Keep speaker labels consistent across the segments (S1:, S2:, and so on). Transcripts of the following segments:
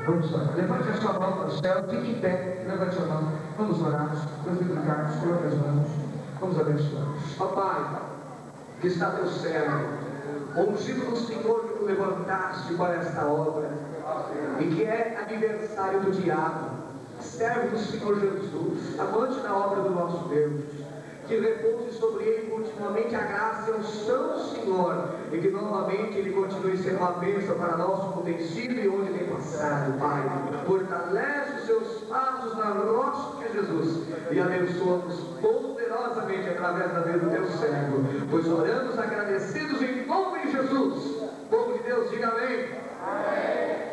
S1: Vamos orar. Levante a sua mão para o céu, fique em pé, levante a mão. Vamos orar, glorificar, coloque as mãos. Vamos abençoar.
S2: Papai, que está teu servo, ungido do Senhor que tu levantaste para esta obra, e que é aniversário do diabo, servo do Senhor Jesus, amante da obra do nosso Deus, que repouse sobre ele continuamente a graça e a unção do Senhor, e que novamente ele continue sendo uma bênção para nós como tem sido e onde tem passado, Pai. Fortalece os seus passos na nossa que é Jesus, e abençoa-nos poderosamente através da vida do teu servo, pois oramos agradecidos em nome de Jesus. Povo de Deus, diga amém. Amém.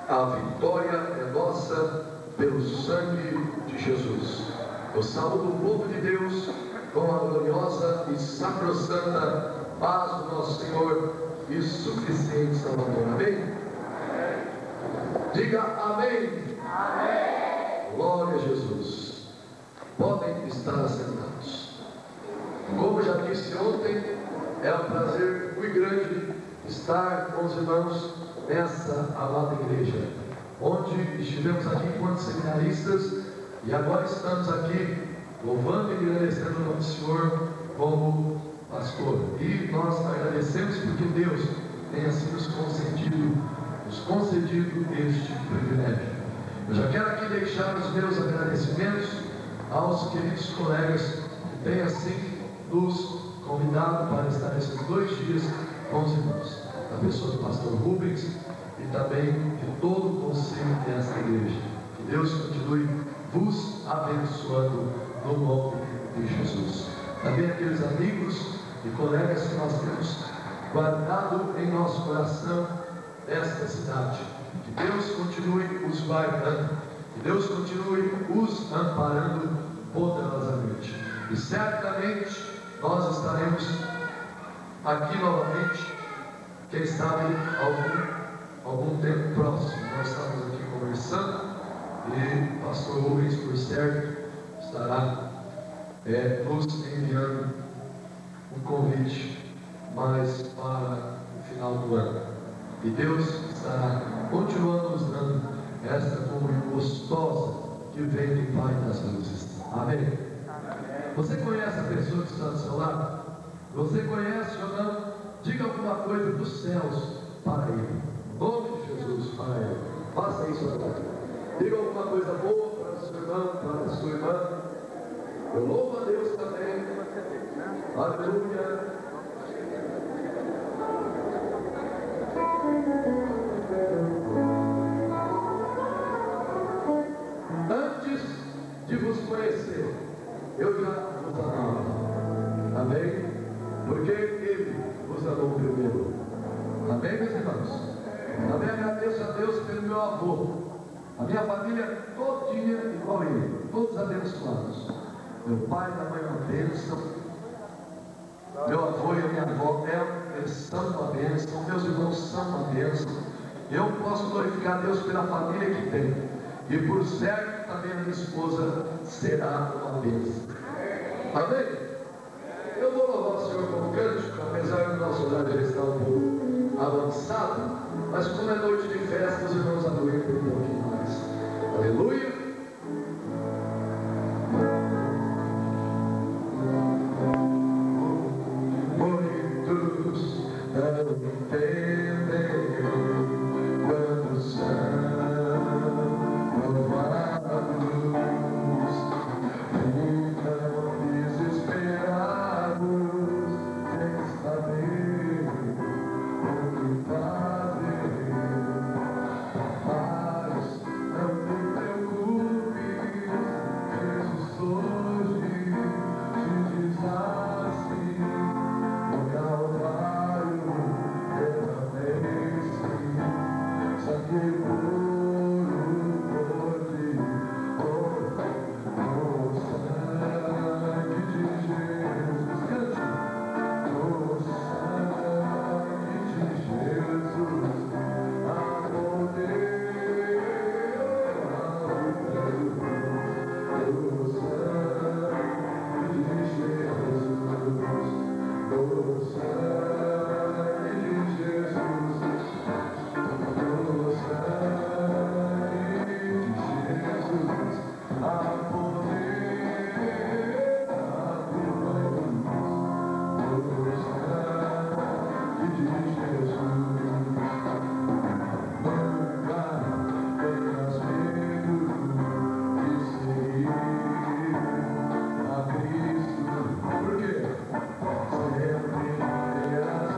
S3: A vitória é nossa pelo sangue de Jesus. Eu saúdo o povo de Deus com a gloriosa e sacrossanta paz do nosso Senhor e suficiente Salvador. Amém? Diga amém. Amém. Glória a Jesus. Podem estar assentados. Como já disse ontem, é um prazer muito grande estar com os irmãos nessa amada igreja, onde estivemos aqui enquanto seminaristas e agora estamos aqui louvando e agradecendo o nome do Senhor como pastor. E nós agradecemos porque Deus tem assim nos concedido este privilégio. Eu já quero aqui deixar os meus agradecimentos aos queridos colegas que têm assim nos convidado para estar esses 2 dias com os irmãos, da pessoa do pastor Rubens e também de todo o conselho desta igreja. Que Deus continue vos abençoando no nome de Jesus. Também aqueles amigos e colegas que nós temos guardado em nosso coração desta cidade. Que Deus continue os guardando, que Deus continue os amparando poderosamente. E certamente nós estaremos aqui novamente, quem sabe algum tempo próximo. Nós estamos aqui conversando e o pastor Rubens, por certo, estará nos enviando um convite mais para o final do ano. E Deus estará continuando nos dando esta comunhão gostosa que vem do Pai das luzes. Amém? Você conhece a pessoa que está do seu lado? Você conhece ou não? Diga alguma coisa dos céus para ele. Em nome de Jesus, para ele. Faça isso agora. Diga alguma coisa boa para o seu irmão, para a sua irmã. Eu louvo a Deus também. Aleluia. Antes de vos conhecer, eu já vos amava. Amém? Porque Ele vos amou primeiro. Amém, meus irmãos? Também agradeço a Deus pelo meu avô. A minha família todinha igual a ele, todos abençoados. Meu pai e minha mãe uma bênção. Meu avô e a minha avó eles são uma bênção. Meus irmãos são uma bênção. Eu posso glorificar a Deus pela família que tenho. E por certo também a minha esposa será uma bênção. Amém? Eu vou louvar o Senhor com cântico, apesar do nosso horário já estar um pouco avançado, mas como é noite de festa, os irmãos aguentam um pouquinho mais. Aleluia! Muitos não entendem quando são provados, ficam desesperados sem saber o que fazer. Mas não te preocupes, Jesus hoje te diz assim: o Calvário Por quê? Sempre terás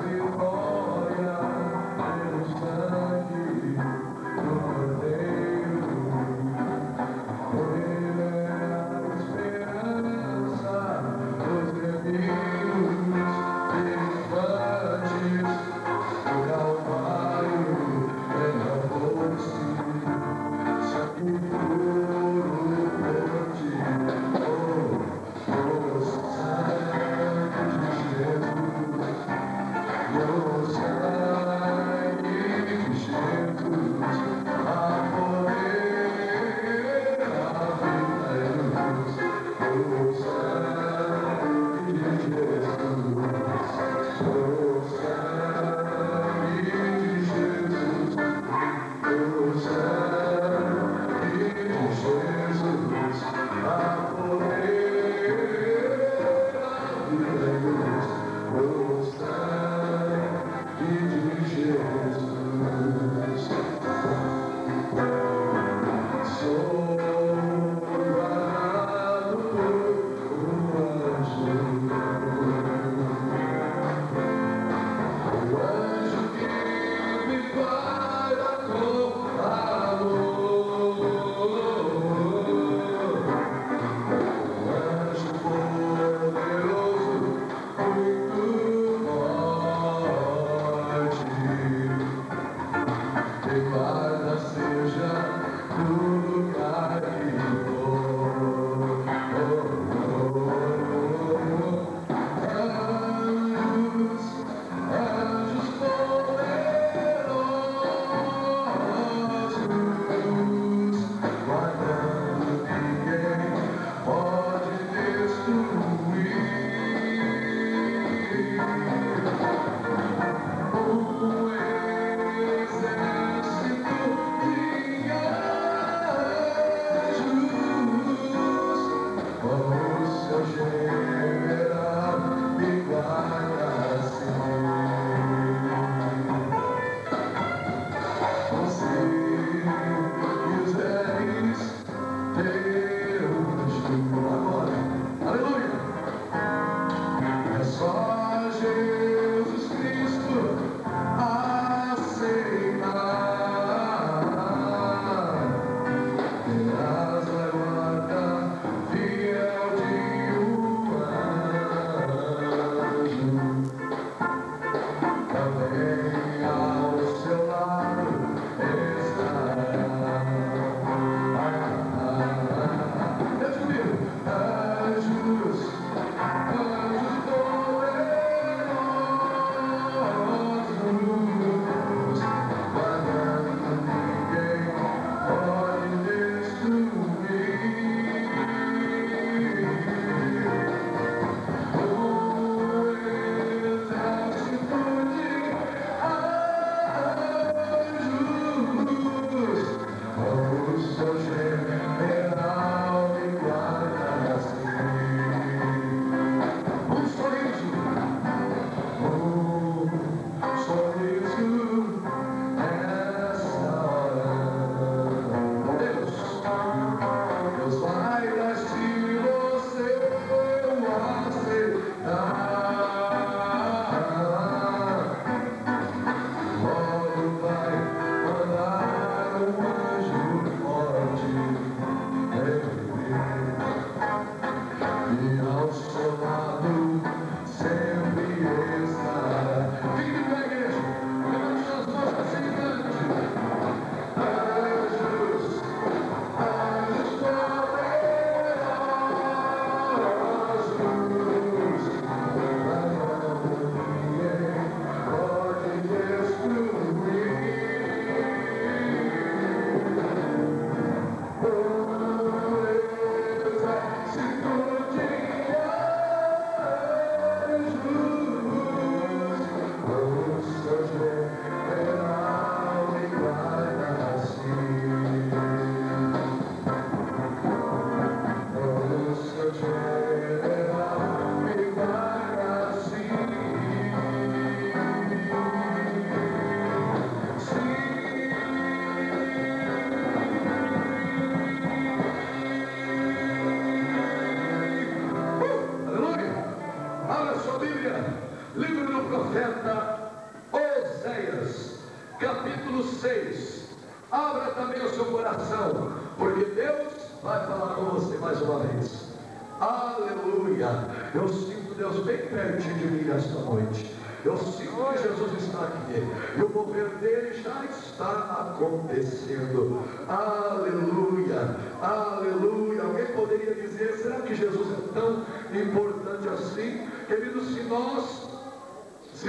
S3: profeta Oséias, capítulo 6. Abra também o seu coração, porque Deus vai falar com você mais uma vez. Aleluia! Eu sinto Deus bem pertinho de mim esta noite. Eu sinto que Jesus está aqui, e o mover dele já está acontecendo. Aleluia, aleluia. Alguém poderia dizer, será que Jesus é tão importante assim? Queridos, se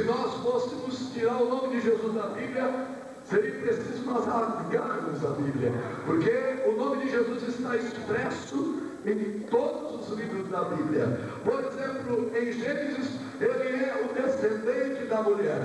S3: nós fôssemos tirar o nome de Jesus da Bíblia, seria preciso nós rasgarmos a Bíblia, porque o nome de Jesus está expresso em todos os livros da Bíblia. Por exemplo, em Gênesis, ele é o descendente da mulher.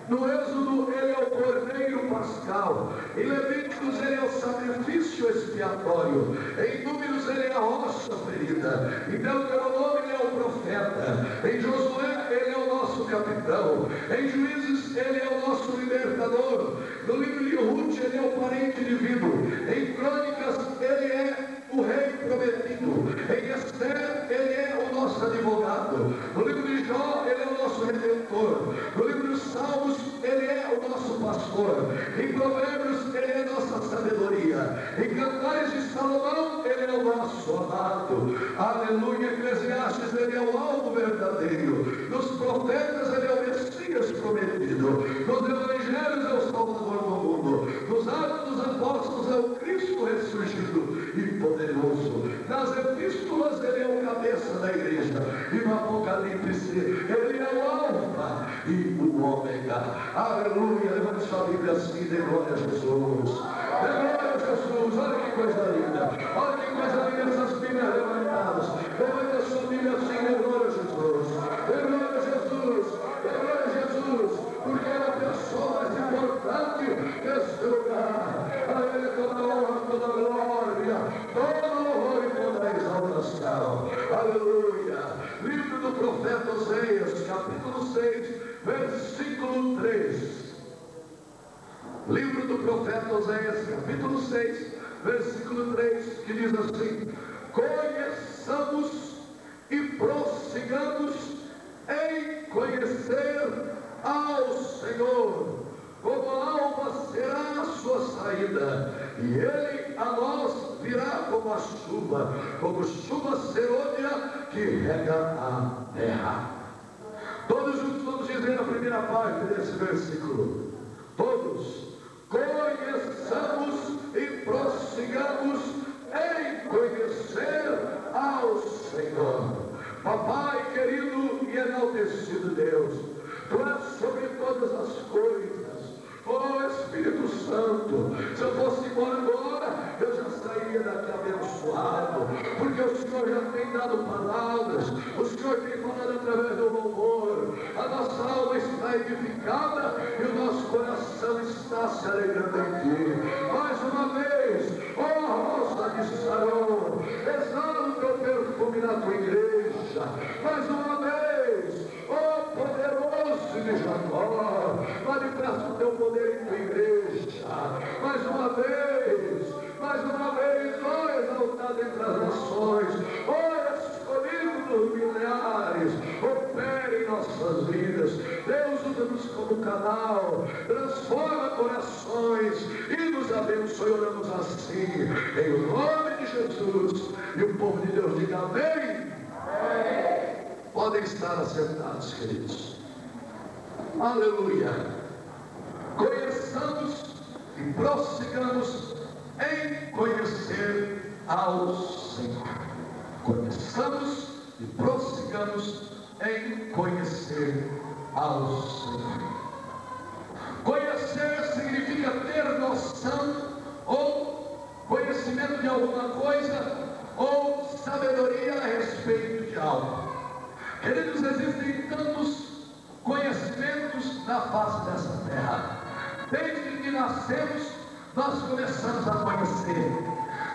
S3: No Êxodo, ele é o cordeiro pascal. Em Levíticos, ele é o sacrifício expiatório. Em Números, ele é a rocha ferida. Em Deuteronômio, ele é o profeta. Em Josué, ele é o nosso capitão. Em Juízes, ele é o nosso libertador. No livro de Ruth, ele é o parente divino. Em Crônicas, ele é o rei prometido. Em Esther, ele é o nosso advogado. No livro de Jó, ele é o nosso redentor. No livro dos Salmos, ele é o nosso pastor. Em Provérbios, ele é a nossa sabedoria. Em Cantares de Salomão, ele é o nosso amado. Aleluia. Eclesiastes, ele é o alvo verdadeiro. Nos profetas, ele é o Messias prometido. Nos evangelhos, é o Salvador do mundo. Nos Atos dos Apóstolos, é o Cristo ressurgido e poderoso. Nas epístolas, ele é o cabeça da igreja. E no Apocalipse, ele é o alfa e o ômega. Aleluia. Levante sua Bíblia assim e dê glória a Jesus. Dê glória a Jesus. Olha que coisa linda. Olha que coisa linda essas Bíblias levantadas. Levante a sua Bíblia assim e dê glória a Jesus. Dê glória a Jesus. Dê glória a Jesus. Porque ele é a pessoa mais importante desse lugar. A ele toda a honra, toda a glória, todo louvor e toda a exaltação. Aleluia. Livro do profeta Oséias, capítulo 6, versículo 3. Livro do profeta Oséias, capítulo 6, versículo 3, que diz assim: conheçamos e prossigamos em conhecer ao Senhor, como a alva será a sua saída, e ele a nós virá como a chuva, como chuva serôdia que rega a terra. Todos juntos vamos dizer a primeira parte desse versículo. Todos. Conheçamos e prossigamos em conhecer ao Senhor. Papai querido e enaltecido Deus, Tu és sobre todas as coisas. Oh Espírito Santo, se eu fosse embora agora, eu já sairia daqui abençoado, porque o Senhor já tem dado palavras, o Senhor tem falado através do louvor, a nossa alma está edificada e o nosso coração está se alegrando em Ti. Mais uma vez, oh rosa de Saron, exala o Teu perfume na Tua igreja. Mais uma vez, oh poderoso de Jacó, manifesta o Teu poder em Tua igreja. Mais uma vez, oh exaltado entre as nações, oh escolhido dos milhares, opere em nossas vidas. Deus, usa-nos como canal, transforma corações e nos abençoe. Oramos assim, em nome de Jesus. E o povo de Deus diga amém. Amém. Podem estar assentados, queridos. Aleluia. Conheçamos e prossigamos em conhecer ao Senhor. Conheçamos e prossigamos em conhecer ao Senhor. Conhecer significa ter noção ou conhecimento de alguma coisa ou sabedoria a respeito de algo. Queridos, existem tantos conhecimentos na face dessa terra. Desde que nascemos, nós começamos a conhecer.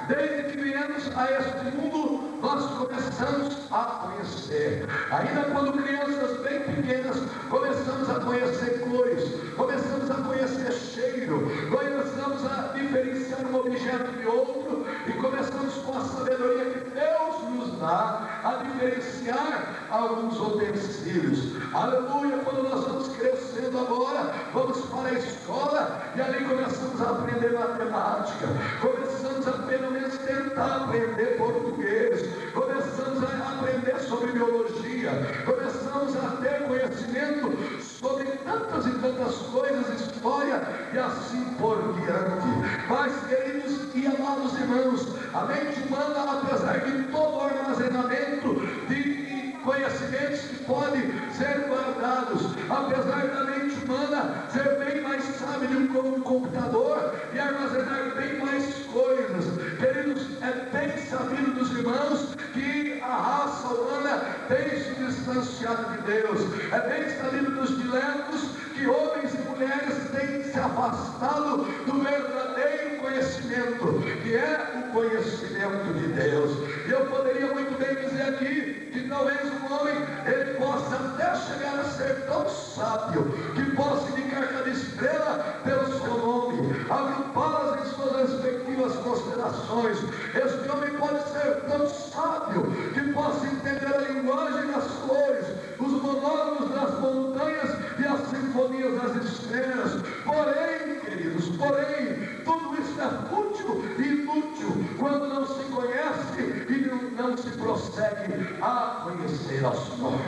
S3: Desde que viemos a este mundo, nós começamos a conhecer. Ainda quando crianças bem pequenas, começamos a conhecer cores, começamos a conhecer cheiro, começamos a diferenciar um objeto de outro e começamos com a sabedoria que Deus nos dá a diferenciar alguns utensílios. Aleluia! Quando nós vamos crescendo agora, vamos para a escola e ali começamos a aprender matemática, começamos a pelo menos tentar aprender português, começamos a aprender sobre biologia, começamos a ter conhecimento sobre tantas e tantas coisas, história e assim por diante. Mas, queridos e amados irmãos, a mente humana, apesar de todo o armazenamento de conhecimentos que podem ser guardados, apesar da mente humana ser bem mais sábia do que um computador e armazenar bem mais coisas, queridos, é bem sabido dos irmãos que a raça humana tem se distanciado de Deus, é bem sabido dos diletos que homens e mulheres têm se afastado do verdadeiro conhecimento, que é o conhecimento de Deus. E eu poderia muito bem dizer aqui que talvez um homem ele possa até chegar a ser tão sábio que possa indicar cada estrela pelo seu nome, agrupá-las em suas respectivas constelações. Este homem pode ser tão sábio que possa entender a linguagem das flores, os monólogos das montanhas e as sinfonias das estrelas. Porém, queridos, tudo isso é fútil e inútil quando não se conhece e não se prossegue a conhecer ao Senhor.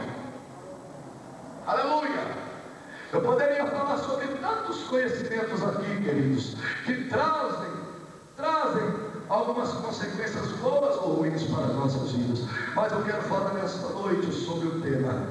S3: Aleluia! Eu poderia falar sobre tantos conhecimentos aqui, queridos, que trazem algumas consequências boas ou ruins para as nossas vidas. Mas eu quero falar nesta noite sobre o tema: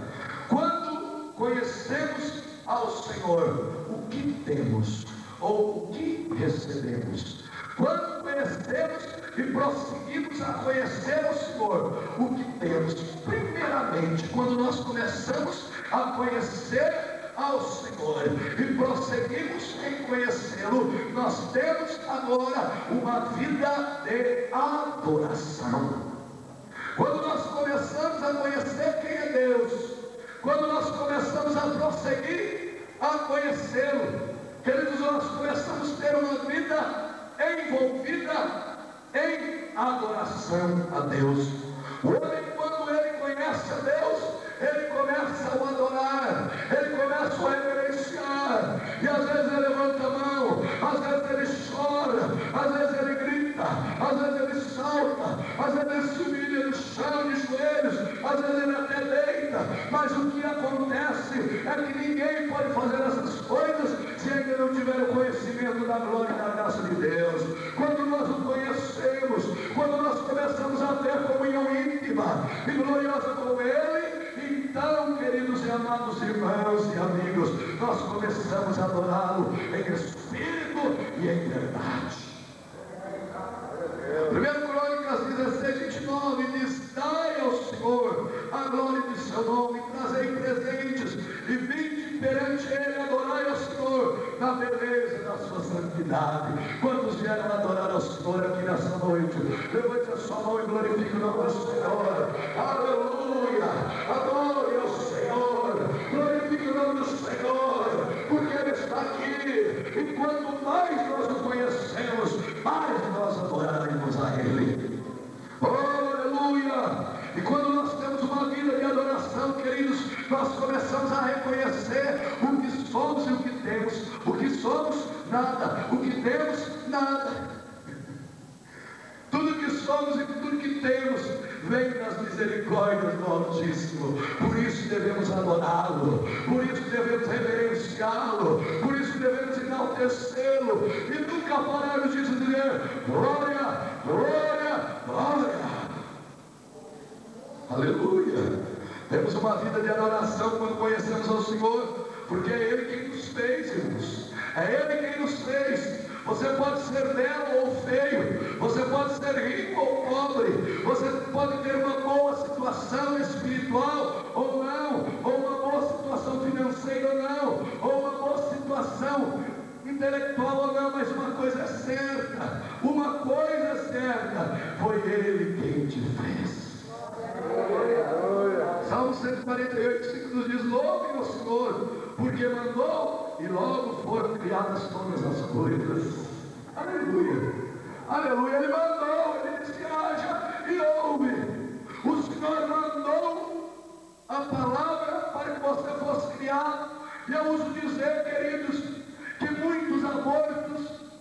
S3: quando conhecemos ao Senhor, o que temos ou o que recebemos? Quando conhecemos e prosseguimos a conhecer ao Senhor, o que temos? Primeiramente, quando nós começamos a conhecer ao Senhor e prosseguimos em conhecê-lo, nós temos agora uma vida de adoração. Quando nós começamos a conhecer quem é Deus, quando nós começamos a prosseguir a conhecê-lo, queridos, nós começamos a ter uma vida envolvida em adoração a Deus. O homem, quando ele conhece a Deus, ele começa a o adorar, ele começa a reverenciar, e às vezes ele levanta a mão, às vezes ele chora, às vezes ele grita, às vezes ele salta, às vezes ele se humilha no chão de joelhos, às vezes ele até deita. Mas o que acontece é que ninguém pode fazer essas coisas se ainda não tiver o conhecimento da glória e da graça de Deus. Quando nós o conhecemos, quando nós começamos a ter comunhão íntima e gloriosa com Ele, então, queridos e amados irmãos e amigos, nós começamos a adorá-lo em espírito e em verdade. 1 Crônicas 16:29 diz: dai ao Senhor a glória de seu nome, trazei presentes e vinde perante Ele, adorai ao Senhor na beleza da sua santidade. Quantos vieram adorar ao Senhor aqui nessa noite? Levante a sua mão e glorifique o nome do Senhor. Aleluia! Adore ao Senhor, glorifique o nome do Senhor, porque Ele está aqui, e quanto mais nós o conhecemos, mais nós adoraremos a Ele. Oh, aleluia! E quando nós temos uma vida de adoração, queridos, nós começamos a reconhecer o que somos e o que temos. O que somos, nada. O que temos, nada. Tudo que somos e tudo que temos vem das misericórdias do Altíssimo. Por isso devemos adorá-lo, por isso devemos reverenciá-lo, por isso devemos enaltecê-lo e nunca pararmos de dizer glória, glória, glória. Aleluia! Temos uma vida de adoração quando conhecemos ao Senhor, porque é Ele quem nos fez, irmãos. É Ele quem nos fez. Você pode ser belo ou feio, você pode ser rico ou pobre, você pode ter uma boa situação espiritual ou não, ou uma boa situação financeira ou não, ou uma boa situação intelectual ou não, mas uma coisa é certa, foi Ele quem te fez. Salmo 148:5 nos diz: louvem ao Senhor, porque mandou e logo foram criadas todas as coisas. Aleluia, aleluia. Ele mandou, Ele disse: haja e ouve. O Senhor mandou a palavra para que você fosse criado, E eu uso dizer, queridos, que muitos abortos,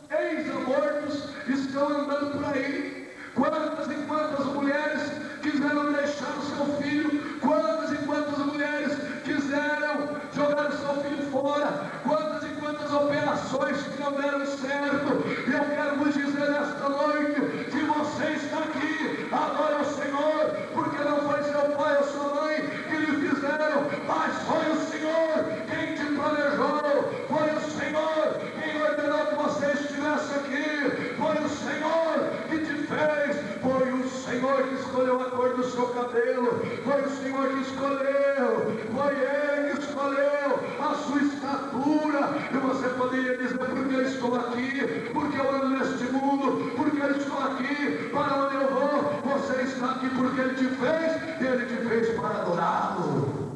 S3: ex-abortos, estão andando por aí. Quantas e quantas mulheres quiseram deixar o seu filho, quantas e quantas mulheres quiseram jogar o seu filho fora, quantas e quantas operações que não deram certo. E eu quero vos dizer nesta noite, que você está aqui, adora o Senhor, porque não foi seu pai ou sua mãe que lhe fizeram, mas foi o Senhor quem te planejou, foi o Senhor quem ordenou que você estivesse aqui, foi o Senhor que te fez, foi o Senhor que escolheu a cor do seu cabelo, foi o Senhor que escolheu, foi Ele que escolheu a sua estatura. E você poderia dizer, porque eu estou aqui, porque eu ando neste mundo, porque eu estou aqui, para onde eu vou? Você está aqui porque Ele te fez, e Ele te fez para adorá-lo.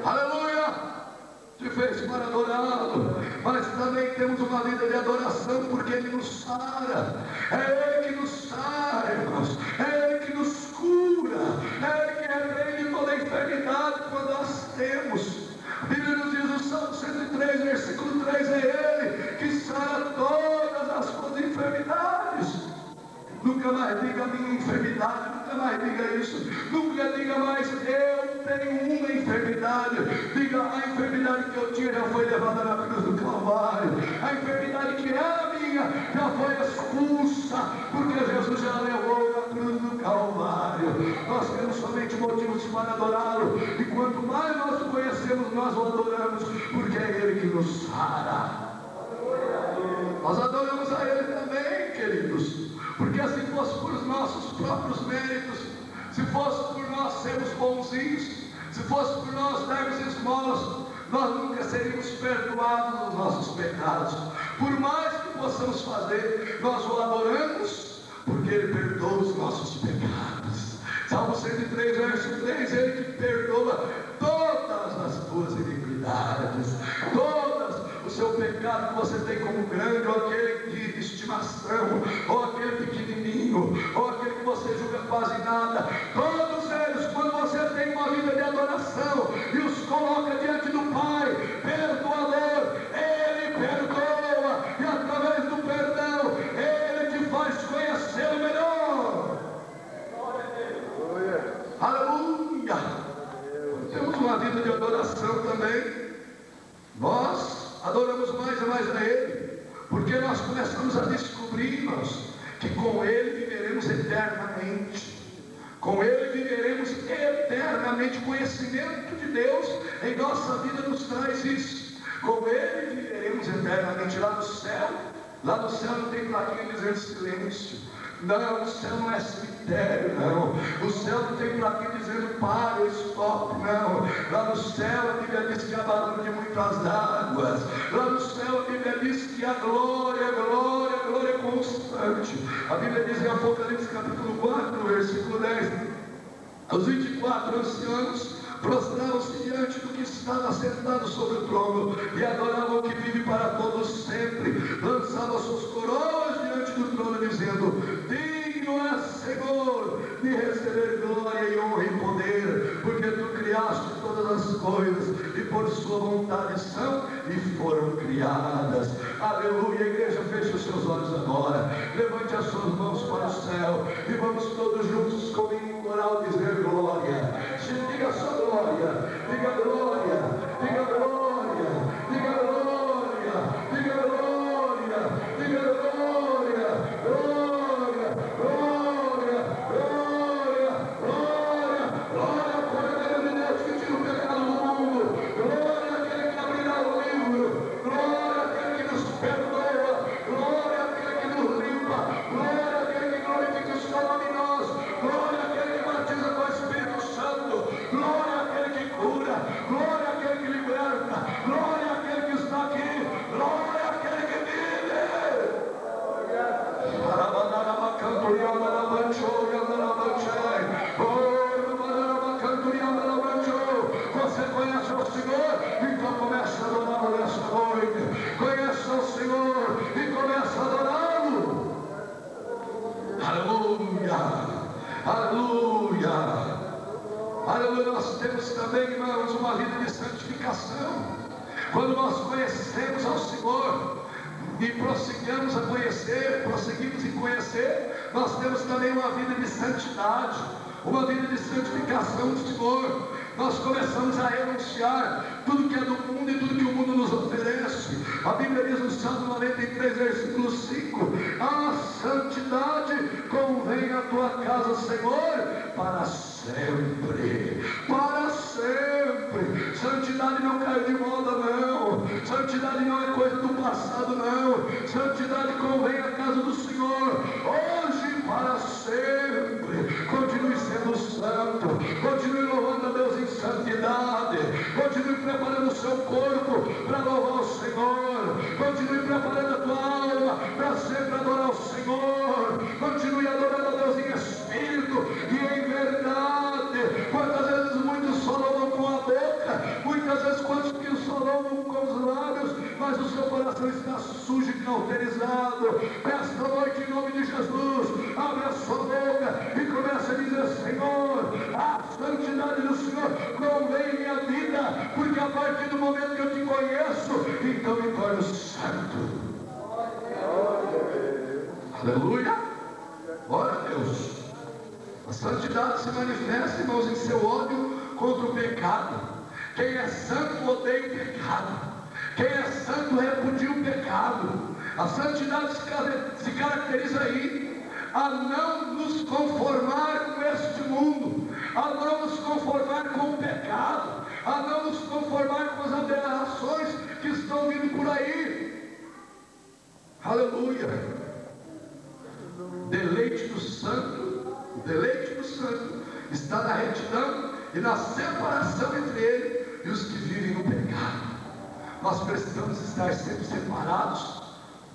S3: Aleluia! Te fez para adorá-lo, mas também temos uma vida de adoração, porque Ele nos sara, é Ele que nos sara, irmãos, é Ele que nos cura, é Ele que repreende toda a enfermidade quando nós temos. A Bíblia nos diz no Salmo 103, versículo 3, é Ele que sara todas as suas enfermidades. Nunca mais diga minha enfermidade, nunca mais diga isso, nunca diga mais eu tenho uma enfermidade. Diga, a enfermidade que eu tinha já foi levada na cruz do Calvário, a enfermidade que era minha já foi expulsa, porque Jesus já levou na cruz do Calvário. Nós temos somente motivos para adorá-lo, e quanto mais nós o conhecemos, nós o adoramos, porque é Ele que nos sara. Nós adoramos a Ele também, queridos, porque se fosse por nossos próprios méritos, se fosse por nós sermos bonzinhos, se fosse por nós darmos esmolas, nós nunca seríamos perdoados dos nossos pecados. Por mais que possamos fazer, nós o adoramos, porque Ele perdoa os nossos pecados. Salmo 103, verso 3, Ele que perdoa todas as tuas iniquidades, todas o seu pecado que você tem como grande, ou aquele de estimação, ou aquele pequenininho, ou aquele que você julga quase nada. Todos eles, quando você tem uma vida de adoração e os coloca diante do Pai perdoador, Ele perdoa, e através do perdão Ele te faz conhecê-lo melhor. Aleluia! Temos uma vida de adoração também. Nós adoramos mais e mais a Ele, porque nós começamos a descobrir, irmãos, que com Ele viveremos eternamente. Com Ele viveremos eternamente. O conhecimento de Deus em nossa vida nos traz isso. Com Ele viveremos eternamente. Lá no céu não tem plaquinha dizendo silêncio. Não, o céu não é cemitério, não. O céu não tem plaquinha dizendo para, stop, não. Lá no céu a Bíblia diz que há barulho de muitas águas. Lá no céu a Bíblia diz que a glória é constante. A Bíblia diz em Apocalipse capítulo 4, versículo 10, os 24 anciãos prostravam-se diante do que estava sentado sobre o trono e adoravam o que vive para todos sempre. Lançavam suas coroas diante do trono, dizendo: digno é, Senhor, de receber glória e honra e poder, porque tu criaste todas as coisas e por sua vontade são e foram criadas. Aleluia. A igreja, feche os seus olhos agora, levante as suas mãos para o céu e vamos todos juntos comigo em coral dizer glória. Diga só glória, diga glória, diga glória, diga glória, diga glória, diga glória, glória, glória, glória, glória, glória, Cordeiro de Deus que tira o pecado do mundo, glória àquele que abrirá o livro, glória àquele que nos perdoa, glória àquele que nos limpa, glória àquele que glorifica o seu nome em nós, glória àquele que batiza com o Espírito Santo, glória àquele que cura, glória santificação. Quando nós conhecemos ao Senhor e prosseguimos a conhecer, prosseguimos em conhecer, nós temos também uma vida de santidade, uma vida de santificação do Senhor. Nós começamos a renunciar tudo que é do mundo e tudo que o mundo nos oferece. A Bíblia diz no Salmo 93, versículo 5: a santidade convém à tua casa, Senhor, para sempre. Para sempre. Santidade não cai de moda, não. Santidade não é coisa do passado, não. Santidade convém à casa do Senhor, hoje e para sempre. Continue sendo santo, continue louvando a Deus em santidade, continue preparando o seu corpo para louvar o Senhor, continue preparando a tua alma para sempre adorar o Senhor, continue adorando a Deus em espírito e em verdade. Quantas vezes muitos só louvam com a boca, muitas vezes quantos que só louvam com os lábios, mas o seu coração está sujo e cauterizado. Esta noite, em nome de Jesus, abre a sua boca e começa a dizer: Senhor, a santidade do Senhor convém em minha vida, porque a partir do momento que eu te conheço, então me torno santo. Aleluia! Glória a Deus! A santidade se manifesta, irmãos, em seu ódio contra o pecado. Quem é santo odeia o pecado. Quem é santo repudia o pecado. A santidade se caracteriza aí a não nos conformar com este mundo, a não nos conformar com o pecado, a não nos conformar com as aberrações que estão vindo por aí. Aleluia! Deleite do santo, o deleite do santo está na retidão e na separação entre ele e os que vivem no pecado. Nós precisamos estar sempre separados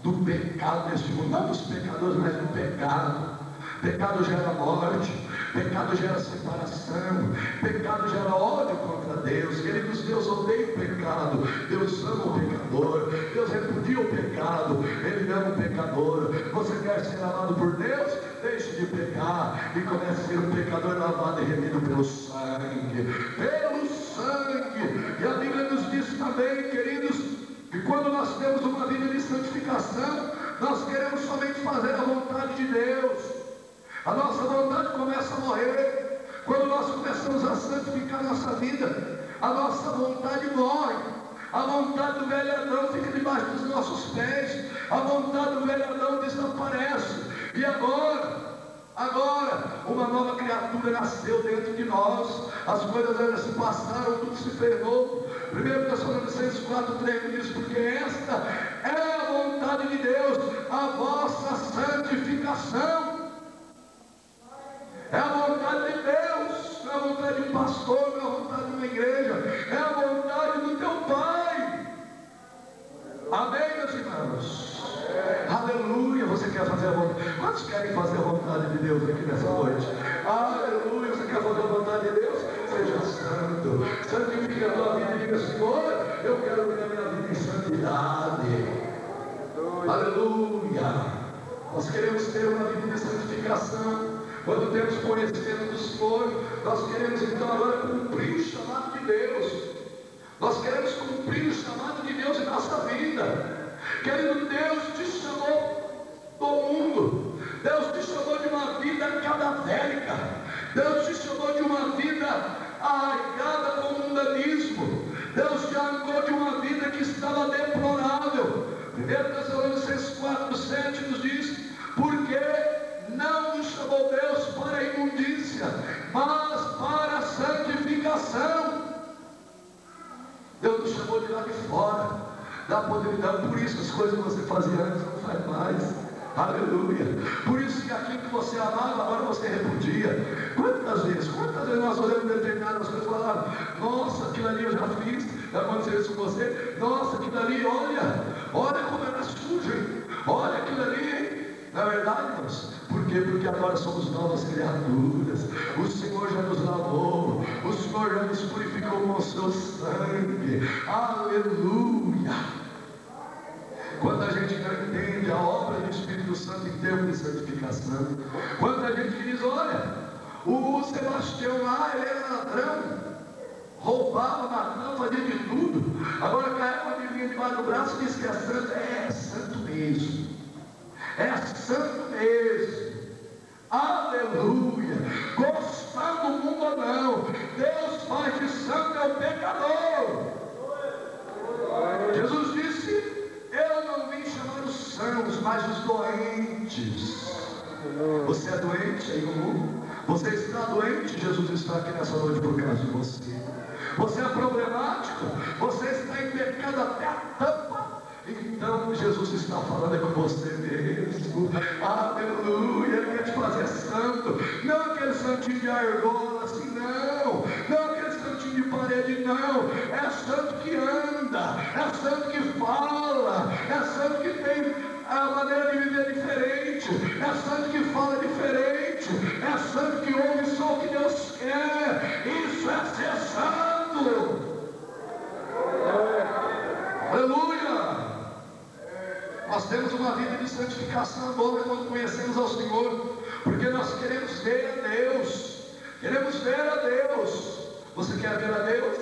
S3: do pecado deste mundo, não dos pecadores, mas do pecado. Pecado gera morte, pecado gera separação, pecado gera ódio contra Deus. Queridos, Deus odeia o pecado, Deus ama o pecador, Deus repudia o pecado, Ele ama o pecador. Você quer ser amado por Deus? Deixe de pecar e comece a ser um pecador lavado e remido pelo sangue. Pelo sangue. E a Bíblia nos diz também, queridos, que quando nós temos uma vida de santificação, nós queremos somente fazer a vontade de Deus. A nossa vontade começa a morrer. Quando nós começamos a santificar nossa vida, a nossa vontade morre. A vontade do velho Adão fica debaixo dos nossos pés. A vontade do velho Adão desaparece. E agora, uma nova criatura nasceu dentro de nós. As coisas elas se passaram, tudo se fez novo. 1 Tessalonicenses 4:3 diz: porque esta é a vontade de Deus, a vossa santificação. É a vontade de Deus, não é a vontade de um pastor, não é a vontade de uma igreja, é a vontade do teu Pai. Amém, meus irmãos? Aleluia. Você quer fazer a vontade? Quantos querem fazer a vontade de Deus aqui nessa noite? Aleluia. Você quer fazer a vontade de Deus? Seja santo, santifique a tua vida e diga: Senhor, eu quero viver a minha vida em santidade. Aleluia. Nós queremos ter uma vida de santificação. Quando temos conhecimento do Senhor, nós queremos então agora cumprir o chamado de Deus. Nós queremos cumprir o chamado de Deus em nossa vida. Querido, Deus te chamou do mundo. Deus te chamou de uma vida cadavérica. Deus te chamou de uma vida arraigada com o mundanismo. Deus te arrancou de uma vida que estava deplorável. 1 Tessalonicenses 4:7 nos diz: porque não nos chamou Deus para a imundícia, mas para a santificação. Deus nos chamou de lá de fora, da podridão. Por isso as coisas que você fazia antes não faz mais. Aleluia. Por isso que aquilo que você amava, agora você repudia. Quantas vezes nós olhamos determinadas coisas e falamos: nossa, aquilo ali eu já fiz. Já aconteceu isso com você? Nossa, aquilo ali, olha como era sujo, hein? Olha aquilo ali, hein? Não é verdade, irmãos? Por quê? Porque agora somos novas criaturas. O Senhor já nos lavou, o Senhor já nos purificou com o seu sangue. Aleluia. Quando a gente não entende a obra do Espírito Santo em termos de santificação, quando a gente diz: olha, o Sebastião lá, ele era ladrão, roubava, matava, fazia de tudo. Agora caiu uma Bíblia debaixo do braço e disse que é santo. É santo mesmo. É santo mesmo. Aleluia. Gostar do mundo ou não, Deus faz de santo é o pecador. Jesus disse: eu não vim chamar os sãos, mas os doentes. Você é doente aí no mundo? Você está doente? Jesus está aqui nessa noite por causa de você. Você é problemático? Você está em pecado até a tampa? Então Jesus está falando com você mesmo. Aleluia. Ele quer te fazer santo. Não aquele santinho de argola assim, não. Não aquele santinho de parede, não. É santo que anda. É santo que fala. É santo que tem a maneira de viver diferente. É santo que fala diferente. É santo que ouve só o que Deus quer. Isso é ser santo. Aleluia. Nós temos uma vida de santificação boa quando conhecemos ao Senhor, porque nós queremos ver a Deus. Queremos ver a Deus. Você quer ver a Deus?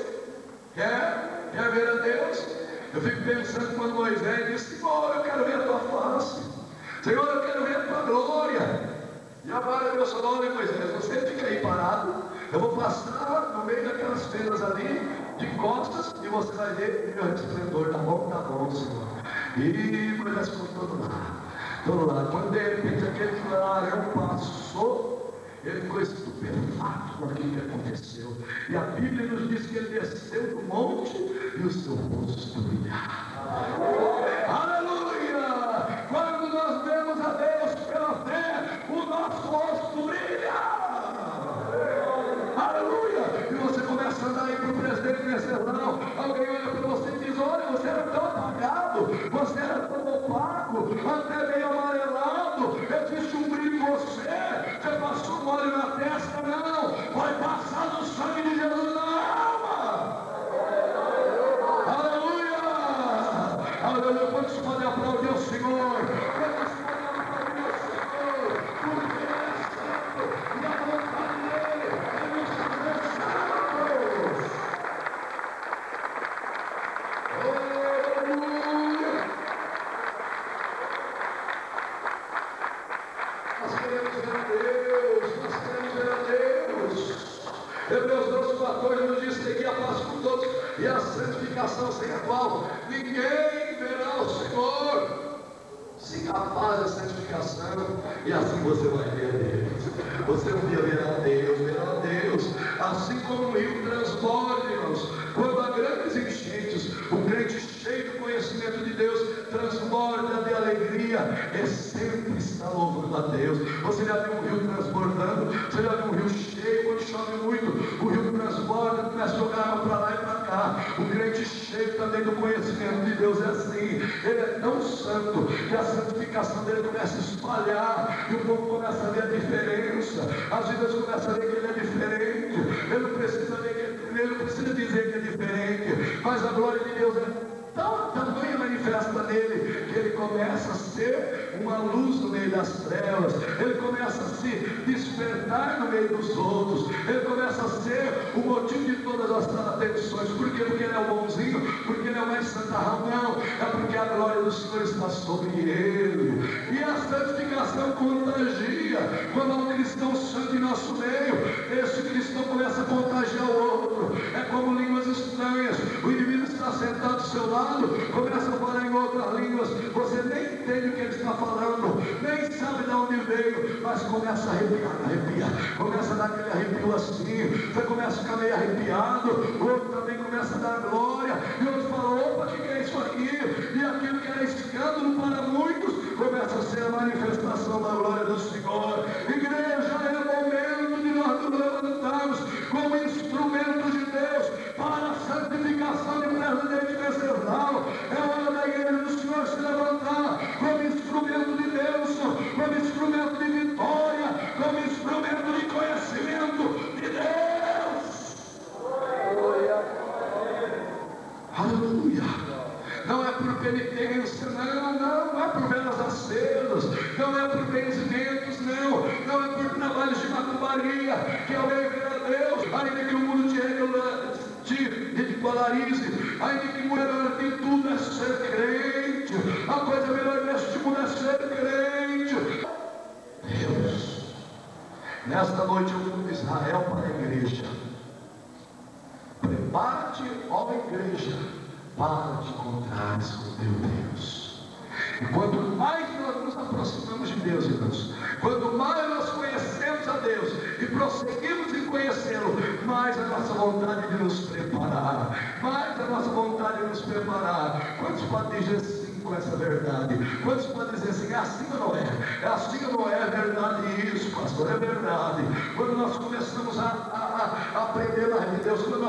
S3: Quer ver a Deus? Eu fico pensando quando Moisés disse: Senhor, eu quero ver a tua face. Senhor, eu quero ver a tua glória. E agora Deus falou: olha, Moisés, você fica aí parado. Eu vou passar no meio daquelas pedras ali, de costas, e você vai ver o meu resplendor. Tá bom, Senhor. E Moisés ficou todo lado. Quando de repente aquele clarão passou, ele ficou estupefato com aquilo que aconteceu. E a Bíblia nos diz que ele desceu do monte e o seu rosto brilhava. Aleluia! Quando nós vemos a Deus pela fé, o nosso rosto brilha. Aleluia! E você começa a andar aí para o presidente vencedor. Alguém olha para você e diz: olha, você era tão apagado, você era tão opaco, até meio amarelado, existe um brilho em você. Você passou um óleo na testa? Não, vai passar no sangue de Jesus na alma. Aleluia! Aleluia! Quantos podem aplaudir o Senhor? Quantos podem aplaudir o Senhor? Porque Ele é santo e a vontade dele é nos fazer santos. Aleluia! Nós queremos ver a Deus, nós queremos ver a Deus. Hebreus 12:14 nos diz: seguir a paz com todos e a santificação, sem a qual ninguém verá o Senhor. Siga a paz e a santificação, e assim você vai ver a Deus. Você um dia verá a Deus, assim como o rio transborda, irmãos. Quando há grandes enchentes, o crente cheio do conhecimento de Deus transborda de alegria, e sempre está louvando a Deus. Você já viu um rio transbordando? Você já viu um rio cheio? Quando chove muito, o rio transborda, começa a jogar água para lá e para cá. O crente cheio também do conhecimento de Deus é assim. Ele é tão santo que a santificação dele começa a espalhar, e o povo começa a ver a diferença. As vidas começam a ver que ele é diferente. Ele não precisa dizer que é diferente, mas a glória de Deus é tamanha manifesta nele, que ele começa a ser uma luz no meio das trevas. Ele começa a se despertar no meio dos outros. Ele começa a ser o motivo de todas as atenções. Por quê? Porque ele é o bonzinho, porque ele é o mais santarrão? Não, é porque a glória do Senhor está sobre ele. E a santificação contagia. Quando há um cristão santo em nosso meio, esse cristão começa a contagiar o outro. É como línguas estranhas. O indivíduo está sentado do seu lado, começa a falar em outras línguas, você nem entende o que ele está falando, nem sabe de onde veio, mas começa a arrepiar, começa a dar aquele arrepio assim, você começa a ficar meio arrepiado, o outro também começa a dar glória, e o outro fala: opa, o que é isso aqui? E aquilo que era escândalo para muitos, começa a ser a manifestação da glória do Senhor. Igreja, é momento de nós nos levantarmos como instrumentos de Deus para a santificação de presidente vencedor. É hora da igreja do Senhor se levantar como instrumento de Deus, como instrumento de vitória, como instrumento de conhecimento de Deus. Aleluia! Não é por penitência, não é por velas acesas, não é por benzimentos, não é por trabalhos de macumbaria que alguém verá a Deus, ainda que o mundo te envalarize, ainda que melhor de tudo é ser crente. A coisa melhor neste mundo é ser crente. Deus, nesta noite eu fui Israel para a igreja. Prepara-te, ó igreja, para te encontrares com teu Deus. E quanto mais nós nos aproximamos de Deus, irmãos, quanto mais nós conhecemos a Deus e prosseguimos em conhecê-lo, mais a nossa vontade de nos preparar, mais a nossa vontade de nos preparar. Quantos podem dizer sim com essa verdade? Quantos podem dizer assim, é assim ou não é? É assim ou não é? É verdade isso, pastor, é verdade. Quando nós começamos a aprender mais de Deus, quando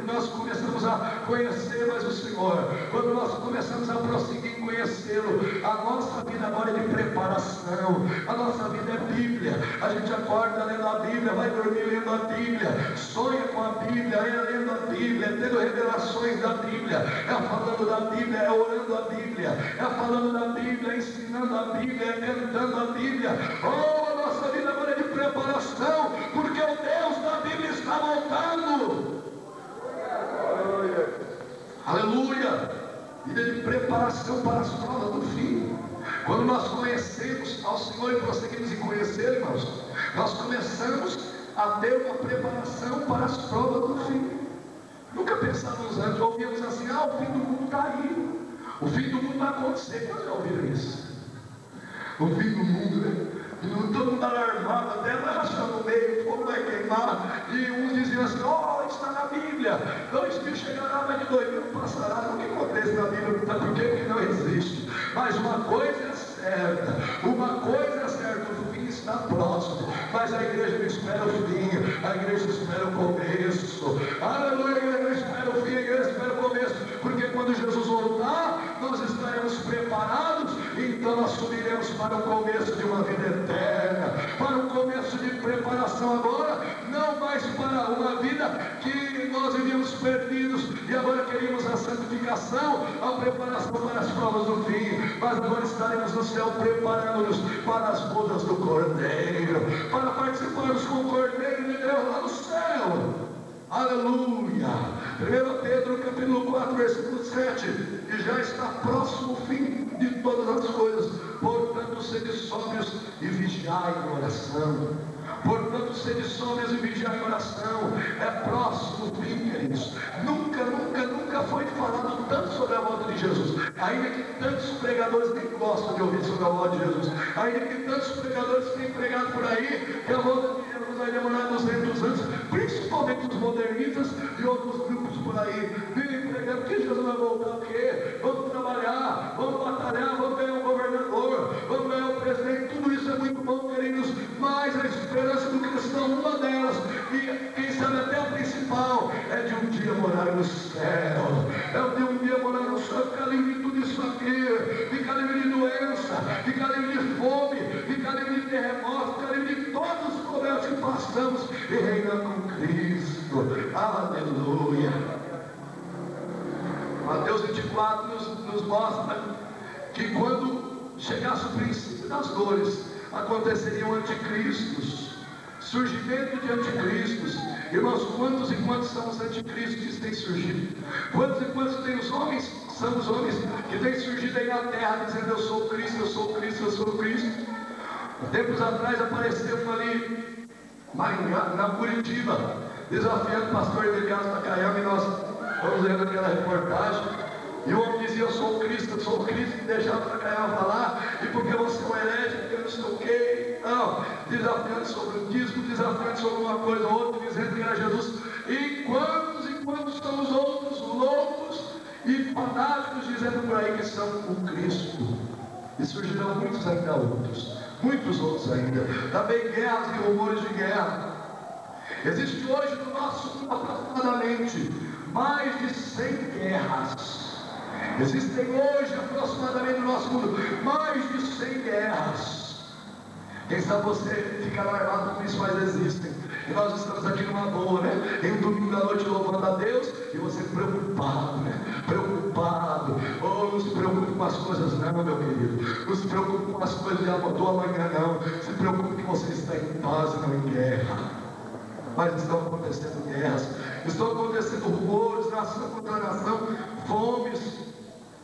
S3: nós começamos a conhecer mais o Senhor, quando nós começamos a prosseguir em conhecê-lo, a nossa vida agora é de preparação, a nossa vida é Bíblia. A gente acorda lendo a Bíblia, vai dormir lendo a Bíblia, sonha com a Bíblia, é lendo a Bíblia, é tendo revelações da Bíblia, é falando da Bíblia, é orando a Bíblia, é falando da Bíblia, é ensinando a Bíblia, é cantando a Bíblia. Oh, a nossa vida agora é de preparação, porque o Deus da Bíblia está voltando. Aleluia! Vida de preparação para as provas do fim. Quando nós conhecemos ao Senhor e prosseguimos em conhecer, irmãos, nós começamos a ter uma preparação para as provas do fim. Nunca pensávamos antes, ouvíamos assim, o fim do mundo está aí, o fim do mundo vai acontecer. Quando já ouviram isso? O fim do mundo, né? Todo mundo alarmado, até vai rachar no meio, o fogo vai queimar, e uns diziam assim, está na Bíblia, 2000 chegará, mas de 2000 passará. O que acontece na Bíblia? Por que não existe? Mas uma coisa é certa, o fim está próximo, mas a igreja não espera o fim, a igreja espera o começo. Aleluia, a igreja espera o fim, a igreja espera o começo, porque quando Jesus voltar, nós estaremos preparados, então nós subiremos para o começo de uma vida eterna, para um começo de preparação agora, não mais para uma vida que nós vivíamos perdidos e agora queríamos a santificação, a preparação para as provas do fim, mas agora estaremos no céu preparando-nos para as bodas do Cordeiro, para participarmos com o Cordeiro de Deus lá no céu. Aleluia! 1 Pedro capítulo 4, versículo 7, e já está próximo o fim de todas as coisas, portanto sede sóbrios e vigiai em oração. Portanto sede sóbrios e vigiai em oração. É próximo o fim, queridos. Nunca foi falado tanto sobre a volta de Jesus, ainda que tantos pregadores nem gostam de ouvir sobre a volta de Jesus, ainda que tantos pregadores têm pregado por aí que a volta de Jesus vai demorar 200 anos, principalmente os modernistas e outros grupos por aí, vivem pregando que Jesus vai voltar o quê? Vamos trabalhar, vamos batalhar, vamos ganhar um governador, vamos ganhar um presidente. Tudo isso é muito bom, queridos, mas a esperança do cristão, uma delas, e quem sabe até a principal, é de um dia morar no céu, é de um dia morar no céu, ficar livre de tudo isso aqui, ficar livre de doença, ficar livre de fome, ficar livre de terremoto, ficar livre de todos os problemas que passamos e reinar com Cristo. Aleluia! Mateus 24 nos mostra que quando chegasse o princípio das dores, aconteceriam anticristos, surgimento de anticristos. Irmãos, quantos e quantos são os anticristos que têm surgido? Quantos e quantos tem os homens, são os homens que têm surgido aí na terra, dizendo eu sou Cristo, eu sou Cristo, eu sou Cristo. Tempos atrás apareceu um ali na Curitiba, desafiando o pastor Elias Takayama, e nós vamos lendo aquela reportagem, e o homem dizia, eu sou Cristo, e deixava o Takayama falar, e porque você é um herege, porque eu não estou ok, não, desafiando sobre o dízimo, desafiando sobre uma coisa ou outra, dizendo que era Jesus. E quantos são os outros loucos e fanáticos dizendo por aí que são o Cristo? E surgirão muitos ainda outros, muitos outros ainda, também guerras e rumores de guerra. Existe hoje no nosso mundo aproximadamente mais de 100 guerras. Existem hoje aproximadamente no nosso mundo mais de 100 guerras. Quem sabe você fica alarmado com isso, mas existem. E nós estamos aqui numa boa, né? Em um domingo da noite louvando a Deus, e você preocupado, né? Preocupado. Oh, não se preocupe com as coisas não, meu querido. Não se preocupe com as coisas do amanhã não. Se preocupe que você está em paz e não em guerra. Mas estão acontecendo guerras, estão acontecendo rumores, nação contra nação, fomes.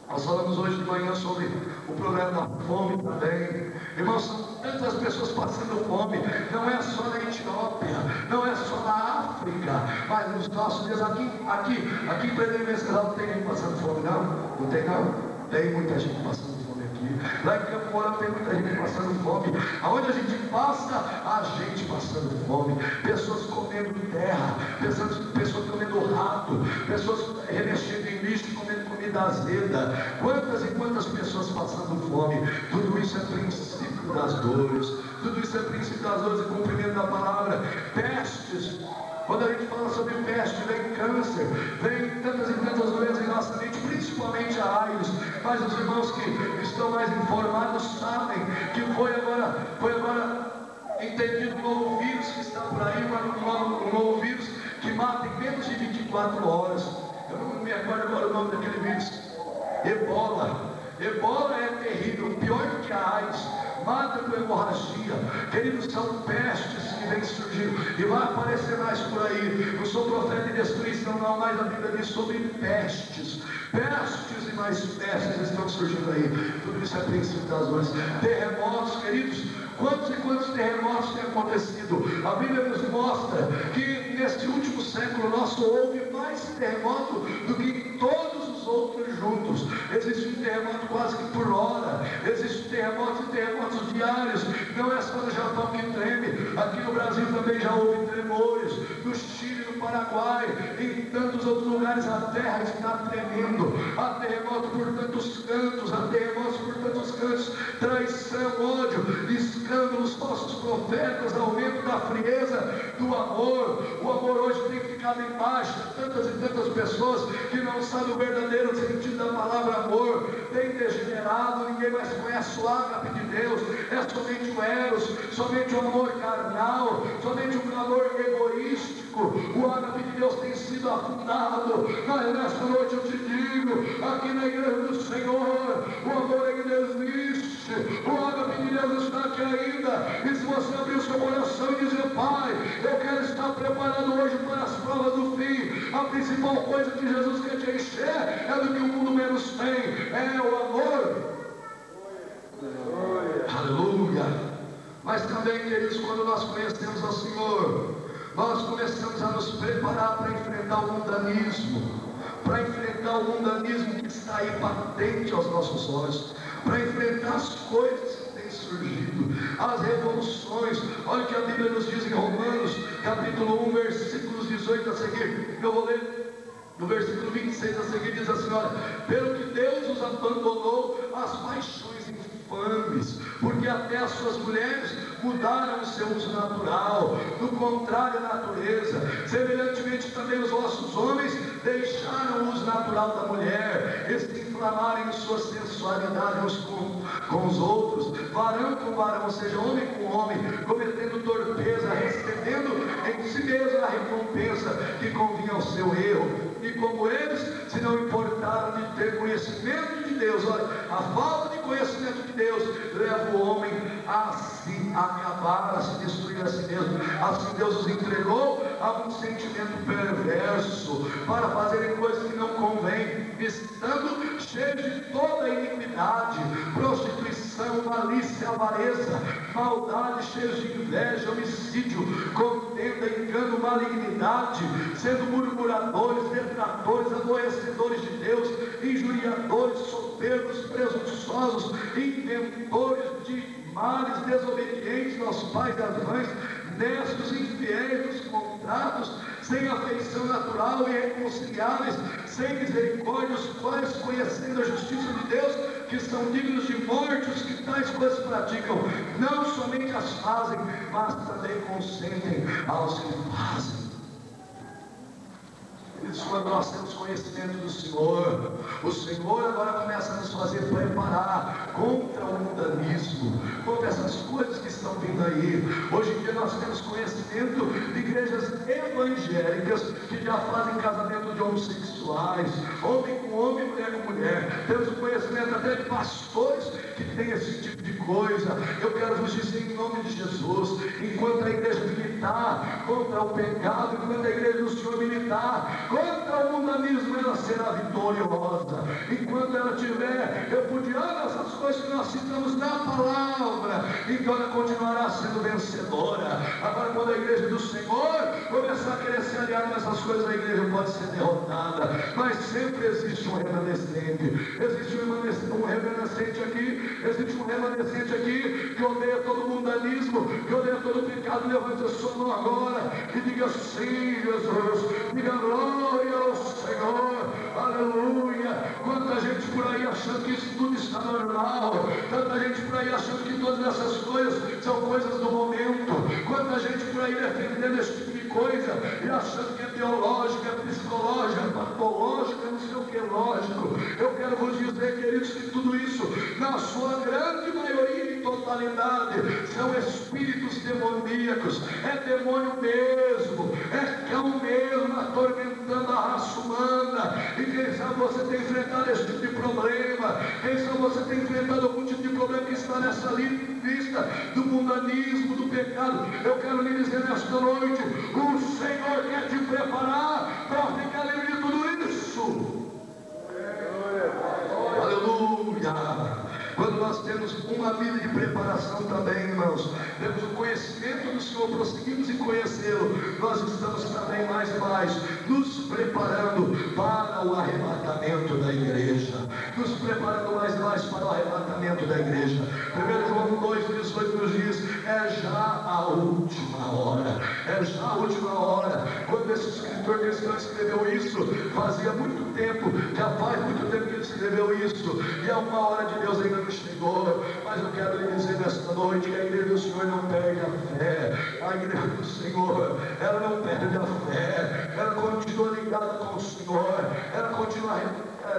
S3: Nós falamos hoje de manhã sobre o problema da fome também. Irmãos, são tantas pessoas passando fome. Não é só na Etiópia, não é só na África, mas nos nossos dias aqui em Pedro Mescal não tem ninguém passando fome, não? Não tem, não? Tem muita gente passando fome aqui. Lá em Campo Mourão tem muita gente passando fome. Aonde a gente passa, a gente passando fome. Pessoas comendo terra, pessoas comendo rato, pessoas remexendo em lixo, comendo comida azeda. Quantas e quantas pessoas passando fome. Tudo isso é princípio das dores. Tudo isso é princípio das dores e cumprimento da palavra. Pestes. Quando a gente fala sobre peste, vem câncer, vem tantas e tantas doenças em nossa mente, principalmente a AIDS. Mas os irmãos que estão mais informados sabem que foi agora entendido um novo vírus que está por aí, um novo vírus que mata em menos de 24 horas. Eu não me acordo agora o nome daquele vírus. Ebola. Ebola é terrível, pior do que a AIDS. Mata com hemorragia. Queridos, são pestes que vêm surgindo e vai aparecer mais por aí. Não sou profeta de destruição, não, mas a Bíblia diz sobre pestes. Pestes e mais pestes estão surgindo aí. Tudo isso é princípio das dores. Terremotos, queridos. Quantos e quantos terremotos têm acontecido? A Bíblia nos mostra que neste último século nosso houve mais terremoto do que todos os outros juntos. Existe um terremoto quase que por hora. Existem terremotos e terremotos diários. Não é só no Japão que treme. Aqui no Brasil também já houve tremores. No Chile, no Paraguai, em tantos outros lugares a terra está tremendo. Há terremoto por tantos cantos. Há terremotos por tantos cantos. Traição, ódio, escândalos, falsos profetas, aumento da frieza do amor. O amor hoje tem ficado em baixa. Tantas e tantas pessoas que não sabem o verdadeiro sentido da palavra amor. Tem degenerado, ninguém mais conhece o ágape de Deus. É somente o eros, somente o amor carnal, somente o amor egoístico. O ágape de Deus tem sido afundado. Mas nesta noite eu te digo, aqui na igreja do Senhor, o amor ainda existe. O ágape de Deus está aqui ainda. E se você abrir o seu coração e dizer: Pai, eu quero estar preparado hoje para as provas do fim, a principal coisa que Jesus quer te encher é do que o mundo menos tem, é o amor. Aleluia. Mas também, queridos, quando nós conhecemos ao Senhor, nós começamos a nos preparar para enfrentar o mundanismo, para enfrentar o mundanismo que está aí patente aos nossos olhos, para enfrentar as coisas que têm surgido, as revoluções. Olha o que a Bíblia nos diz em Romanos, capítulo 1, versículos 18 a seguir. Eu vou ler. No versículo 26 a seguir diz assim: olha, pelo que Deus os abandonou às paixões infames, porque até as suas mulheres mudaram o seu uso natural, do contrário à natureza. Semelhantemente também os vossos homens deixaram o uso natural da mulher, e se inflamarem em sua sensualidade uns com os outros, varão com varão, ou seja, homem com homem, cometendo torpeza, recebendo em si mesmo a recompensa que convinha ao seu erro. E como eles se não importaram de ter conhecimento de Deus, olha, a falta de conhecimento de Deus leva o homem a se acabar, a se destruir a si mesmo. Assim Deus os entregou a um sentimento perverso, para fazerem coisas que não convém, estando cheios de toda a iniquidade, prostituição, malícia, avareza, maldade, cheios de inveja, homicídio, contenda, engano, malignidade, sendo murmuradores, detratores, aborrecedores de Deus, injuriadores, soberbos, presunçosos, inventores de males, desobedientes aos pais e às mães, nestos infiéis dos contratos, sem afeição natural e irreconciliáveis, sem misericórdia, os quais, conhecendo a justiça de Deus, que são dignos de morte, os que tais coisas praticam, não somente as fazem, mas também consentem aos que fazem. Isso, quando nós temos conhecimento do Senhor, o Senhor agora começa a nos fazer preparar contra o mundanismo, contra essas coisas que estão vindo aí. Hoje em dia nós temos conhecimento de igrejas evangélicas que já fazem casamento de homossexuais, homem com homem, mulher com mulher. Temos o conhecimento até de pastores que têm esse tipo de coisa. Eu quero vos dizer em nome de Jesus, enquanto a igreja militar contra o pecado, enquanto a igreja do Senhor militar contra o mundanismo, ela será vitoriosa. Enquanto ela tiver repudiando essas coisas que nós citamos na palavra, então ela continuará sendo vencedora. Agora, quando a igreja do Senhor começar a querer se aliar nessas coisas, a igreja pode ser derrotada. Mas sempre existe um remanescente. Existe um remanescente aqui. Existe um remanescente aqui que odeia todo o mundanismo, que odeia todo o pecado. Levante a sua mão agora e diga sim, Jesus. Diga glória ao Senhor. Aleluia. Quanta gente por aí achando que isso tudo está normal. Tanta gente por aí achando que todas essas coisas são coisas do momento. Quanta gente por aí defendendo esse tipo de coisa e achando que é teológica, é psicológica, é patológica, não sei o que é lógico. Eu quero vos dizer, queridos, que tudo isso, na sua grande maioria e totalidade, são espíritos demoníacos. É demônio mesmo, é cão mesmo atormentando a raça humana. E quem sabe você tem enfrentado esse tipo de problema, quem sabe você tem enfrentado algum tipo de problema que está nessa lista do mundanismo, do pecado. Eu quero lhe dizer nesta noite, o Senhor quer te preparar para ficar livre de tudo isso. Aleluia. Quando nós temos uma vida de preparação também, irmãos, temos o conhecimento do Senhor, prosseguimos em conhecê-lo, nós estamos também mais e mais nos preparando para o arrebatamento da igreja, nos preparando mais e mais para o arrebatamento da igreja. 1 João 2,18 nos diz, é já a última hora, é já a última hora. Quando esse escritor cristão escreveu isso, fazia muito tempo, já faz muito tempo que ele escreveu isso, e é uma hora de Deus ainda não chegou. Mas eu quero lhe dizer nesta noite que a igreja do Senhor não perde a fé. A igreja do Senhor, ela não perde a fé, ela continua ligada com o Senhor, ela continua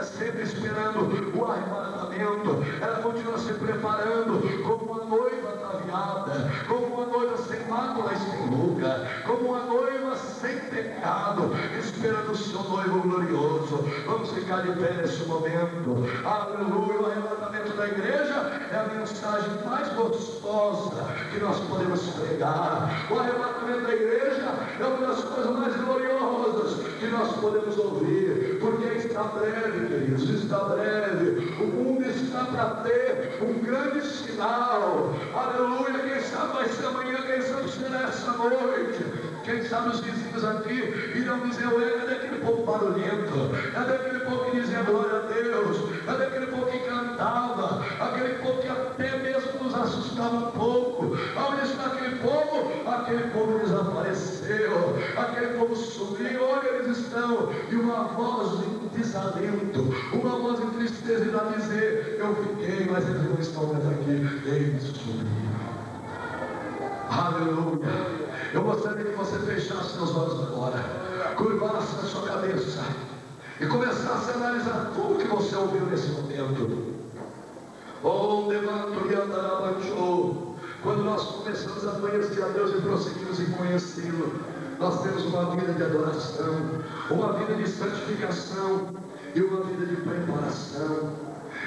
S3: sempre esperando o arrebatamento, ela continua se preparando como uma noiva ataviada, como uma noiva sem mácula e sem ruga, como uma noiva sem pecado, esperando o seu noivo glorioso. Vamos ficar de pé nesse momento. Aleluia. O arrebatamento da igreja é a mensagem mais gostosa que nós podemos pregar. O arrebatamento da igreja é uma das coisas mais gloriosas que nós podemos ouvir, porque está breve, queridos, está breve. O mundo está para ter um grande sinal. Aleluia. Quem sabe vai ser amanhã, quem sabe será essa noite. Quem sabe os vizinhos aqui irão dizer, é daquele povo barulhento, é daquele povo que dizia glória a Deus, é daquele povo que cantava, aquele povo que até mesmo nos assustava um pouco. Onde está aquele povo? Aquele povo desapareceu, aquele povo sumiu. Onde eles estão? E uma voz de desalento, uma voz de tristeza irá dizer, eu fiquei, mas eles não estão mais aqui, eles sumiram. Aleluia. Eu gostaria que você fechasse seus olhos agora, curvasse a sua cabeça e começasse a analisar tudo que você ouviu nesse momento. Quando nós começamos a conhecer a Deus e prosseguimos em conhecê-lo, nós temos uma vida de adoração, uma vida de santificação e uma vida de preparação.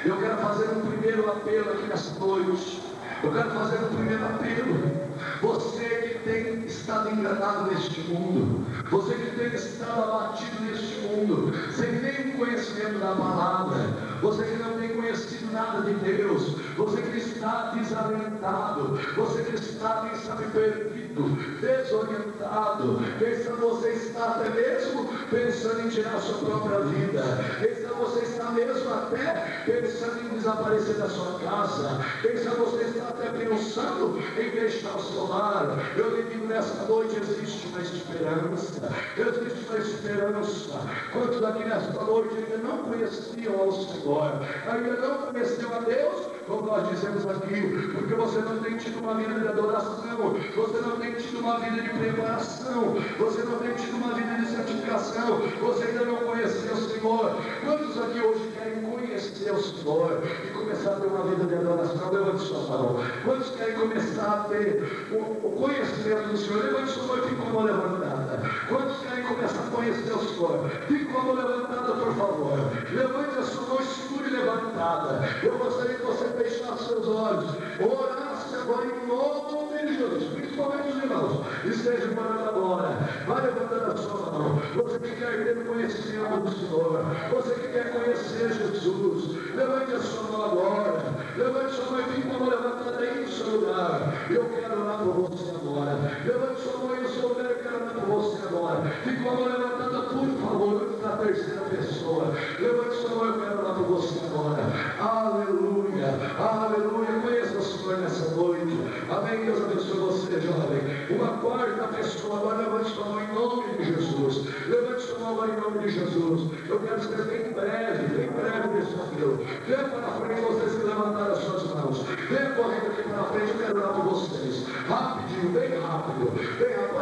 S3: Eu quero fazer um primeiro apelo aqui nessa noite. Eu quero fazer um primeiro apelo. Você que tem estado enganado neste mundo, você que tem estado abatido neste mundo, sem nenhum conhecimento da palavra, você que não tem conhecido nada de Deus, você que está desalentado, você que está, quem sabe, perdido, desorientado, quem sabe você está até mesmo pensando em tirar a sua própria vida, quem sabe você está mesmo até pensando em desaparecer da sua casa, quem sabe você está até pensando em deixar o seu lar. Eu lhe digo, nessa noite existe uma esperança, existe uma esperança. Quantos aqui nesta noite ainda não conheciam ao Senhor, ainda não conheciam a Deus, como nós dizemos aqui, porque você não tem tido uma vida de adoração, você não tem tido uma vida de preparação, você não tem tido uma vida de santificação, você ainda não conheceu o Senhor. Quantos aqui hoje querem conhecer o Senhor e começar a ter uma vida de adoração? Levante sua mão. Quantos querem começar a ter o conhecimento do Senhor? Levante sua mão e fique com a mão levantada. Quantos querem começar a conhecer o Senhor? Fique com a mão levantada, por favor. Levante a sua mão escura e levantada. Eu gostaria que você fechasse seus olhos, orasse agora em nome de Jesus, principalmente os irmãos. esteja orando agora. Vai levantando a sua mão. Você que quer ter conhecimento do Senhor, você que quer conhecer Jesus, levante a sua mão agora. Levante sua mão e fique com a mão levantada aí no seu lugar. Eu quero orar por você agora. Levante sua mão aí no seu lugar. Eu quero orar por você agora. Fique com a mão levantada, por favor, antes da terceira pessoa. Levante sua mão, eu quero orar por você agora. Aleluia, aleluia. Conheça o Senhor nessa noite. Amém. Deus abençoe você, jovem. Uma quarta pessoa agora, levante sua mão em nome de Jesus. Levante sua mão agora em nome de Jesus. Eu quero ser bem breve desse apelo. Venha para frente, vocês que levantaram as suas mãos. Venha correndo aqui para frente, eu quero orar por vocês. Rapidinho, bem rápido. Bem rápido.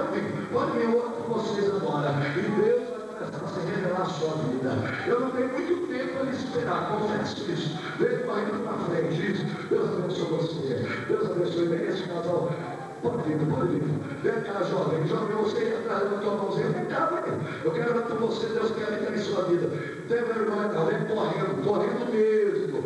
S3: Pode vir outro com vocês agora. E Deus vai começar a se revelar a sua vida. Eu não tenho muito tempo para esperar, confesso isso. Venha correndo para frente. Isso. Deus abençoe você. Deus abençoe bem esse casal. Pode vir. Vem cá, jovem, você que atrás da tua mãozinha, vem cá, vem. Eu quero orar por você, Deus quer entrar em sua vida. Não tem vergonha, não, vem correndo mesmo,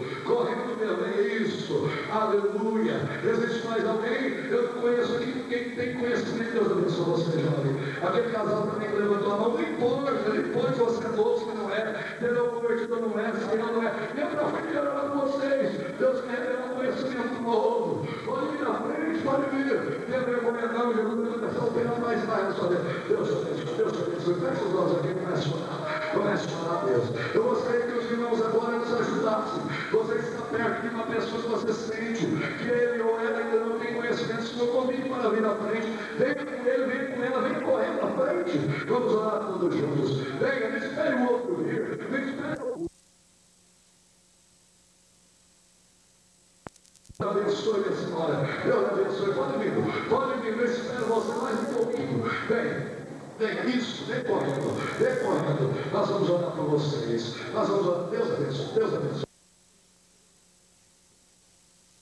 S3: é isso. Aleluia. Existe mais alguém? Eu conheço aqui, quem tem conhecimento, Deus abençoe você, jovem. Aquele casal também que levantou a mão, não importa se você é moço, não é, entendeu? Convertido não é, Senhor não é. Vem pra frente, quero orar com vocês. Deus quer revelar um conhecimento novo. Pode vir na frente, pode vir. Não tem vergonha não, Jesus vai começar a operar mais na sua vida. Deus abençoe. Fecha os olhos aqui, comece a orar a Deus. Eu gostaria que os irmãos agora nos ajudassem. Você está perto de uma pessoa que você sente que ele ou ela ainda não tem conhecimento. Se não convide para vir na frente, vem com ele, vem com ela, vem correndo na frente. Vamos orar todos juntos. Venha, não espere o outro vir. Não espere o outro. Deus abençoe, minha senhora. Deus abençoe. Pode vir, eu espero você mais um pouquinho. Vem, isso, vem correndo. Nós vamos orar por vocês. Nós vamos orar. Deus abençoe.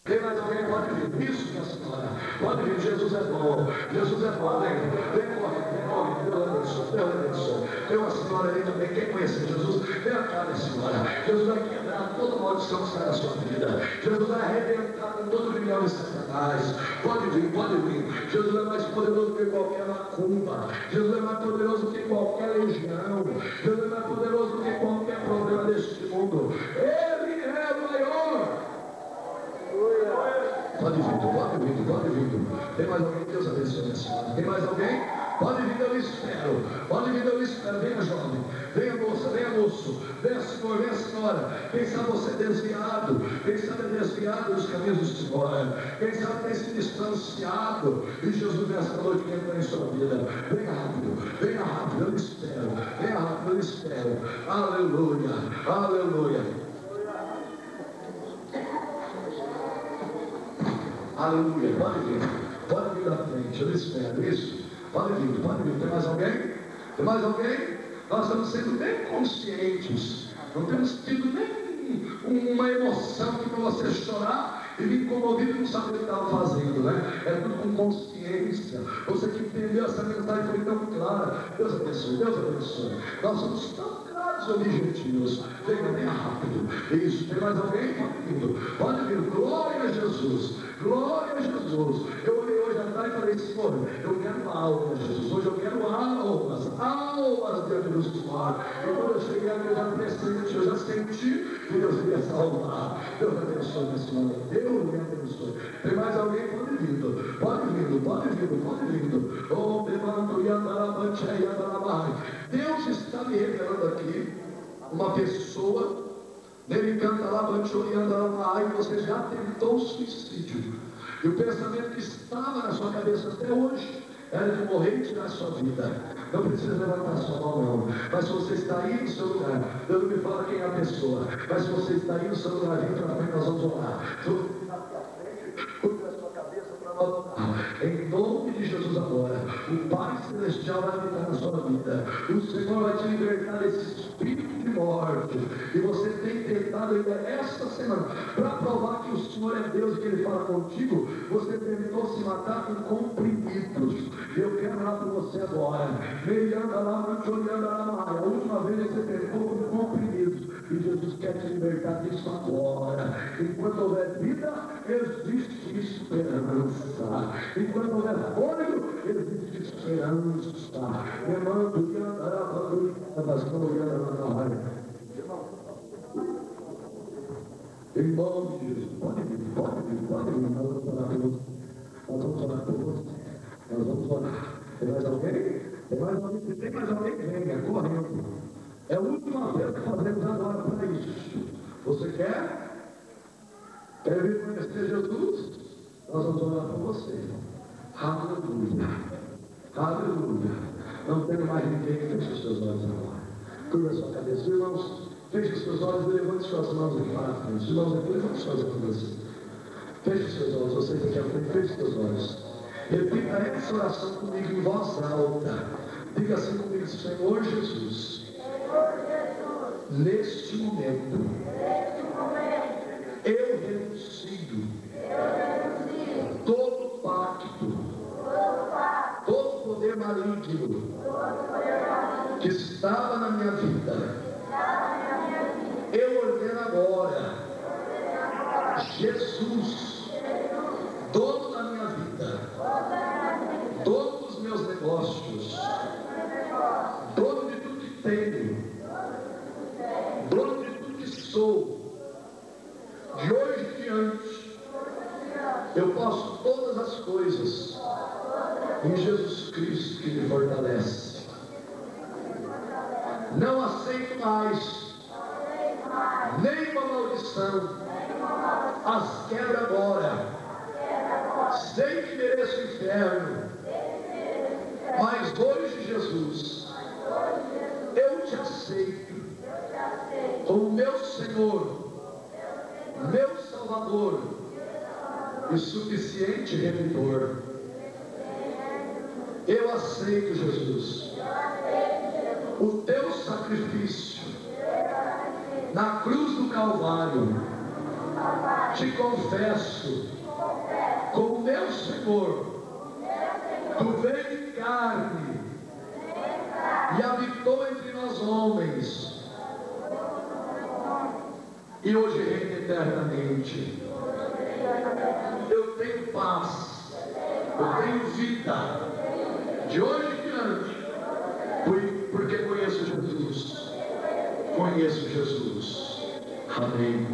S3: Tem mais alguém? Pode vir. Isso, minha senhora. Pode vir. Jesus é bom. Vem correndo. Deus abençoe. Tem uma senhora aí também. Quem conhece Jesus? Vem cá, minha senhora. Jesus vai quebrar toda maldição que está na sua vida. Jesus vai arrebentar com todo o milhão de Satanás. Pode vir. Jesus é mais poderoso que qualquer macumba. Jesus é mais poderoso que qualquer legião. Jesus é mais poderoso que qualquer problema deste mundo. Ele é o maior. Pode vir. Tem mais alguém? Deus abençoe a senhora. Tem mais alguém? Pode vir, eu espero. Venha, jovem. Venha, moça. Venha, senhora. Quem sabe você é desviado. Dos caminhos do Senhor. Quem sabe tem se distanciado. E Jesus nessa noite quer entrar em sua vida. Venha rápido, eu espero. Aleluia. Pode vir na frente, eu espero isso. Pode vir. Tem mais alguém? Nós estamos sendo bem conscientes. Não temos tido nem uma emoção que para você chorar e vir comovido e não sabe o que estava fazendo, né? É tudo com consciência. Você que entendeu essa mensagem foi tão clara. Deus abençoe. Nós somos tão claros e objetivos. Venha rápido. Isso. Tem mais alguém? Pode vir. Glória a Jesus. Eu olhei hoje à tarde e falei, Senhor, eu quero almas, Jesus. Hoje eu quero almas diante do Senhor. E quando eu cheguei aqui, eu já senti que Deus iria salvar. Deus abençoe, minha senhora. Deus me abençoe. Tem mais alguém? Pode vindo. Oh, Deus está me revelando aqui uma pessoa. Nele canta lá, e você já tentou suicídio. E o pensamento que estava na sua cabeça até hoje era de morrer e tirar a sua vida. Não precisa levantar sua mão, não. Mas se você está aí no seu lugar, Deus não me fala quem é a pessoa. Mas se você está aí no seu lugar, vem para frente, nós vamos orar. Se você está aqui à frente, curva a sua cabeça para nós orar. Em nome de Jesus agora, o Pai Celestial vai habitar na sua vida. O Senhor vai te libertar desse espírito de morte. E você tem tentado ainda esta semana, para provar que o Senhor é Deus e que Ele fala contigo, você tentou se matar com comprimidos. Eu quero orar por você agora. A última vez você tentou com comprimidos. E Jesus quer te libertar.
S4: libertar disso agora. Enquanto houver vida, existe esperança. Enquanto houver fôlego, existe esperança. Remando e andando, em nome de Jesus, pode vir, nós vamos orar por você. Nós vamos orar por você. Nós vamos orar. Tem mais alguém? Tem mais alguém? Se tem mais alguém, venha, correndo. É a última vez que fazemos agora para isso. Você quer? Quer vir conhecer Jesus? Nós vamos orar por você. Aleluia. Aleluia. Não tem mais ninguém que feche os seus olhos agora. Curva a sua cabeça, irmãos. Feche os seus olhos e levante suas mãos aqui para frente. Irmãos, aqui, levante suas mãos. Feche os seus olhos. Vocês aqui à frente, feche os seus olhos. Repita essa oração comigo em voz alta. Diga assim comigo: Senhor Jesus, neste momento, eu renuncio todo pacto, todo poder maligno que estava na minha vida. Eu ordeno agora, Jesus, dono da minha vida, dono dos meus negócios, dono de tudo que tenho, dono de tudo que sou, de hoje em diante, eu posso todas as coisas em Jesus Cristo que me fortalece. Não aceito mais nenhuma maldição, as quebro agora. Sei que mereço o inferno, mas hoje, Jesus, eu te aceito como meu Senhor, meu Salvador e suficiente Redentor. Eu aceito, Jesus, o teu sacrifício na cruz do Calvário. Te confesso como meu Senhor. Tu veio em carne e habitou entre nós homens, e hoje reina eternamente. Eu tenho paz, eu tenho vida, de hoje em diante, porque conheço Jesus. Conheço Jesus. Amém.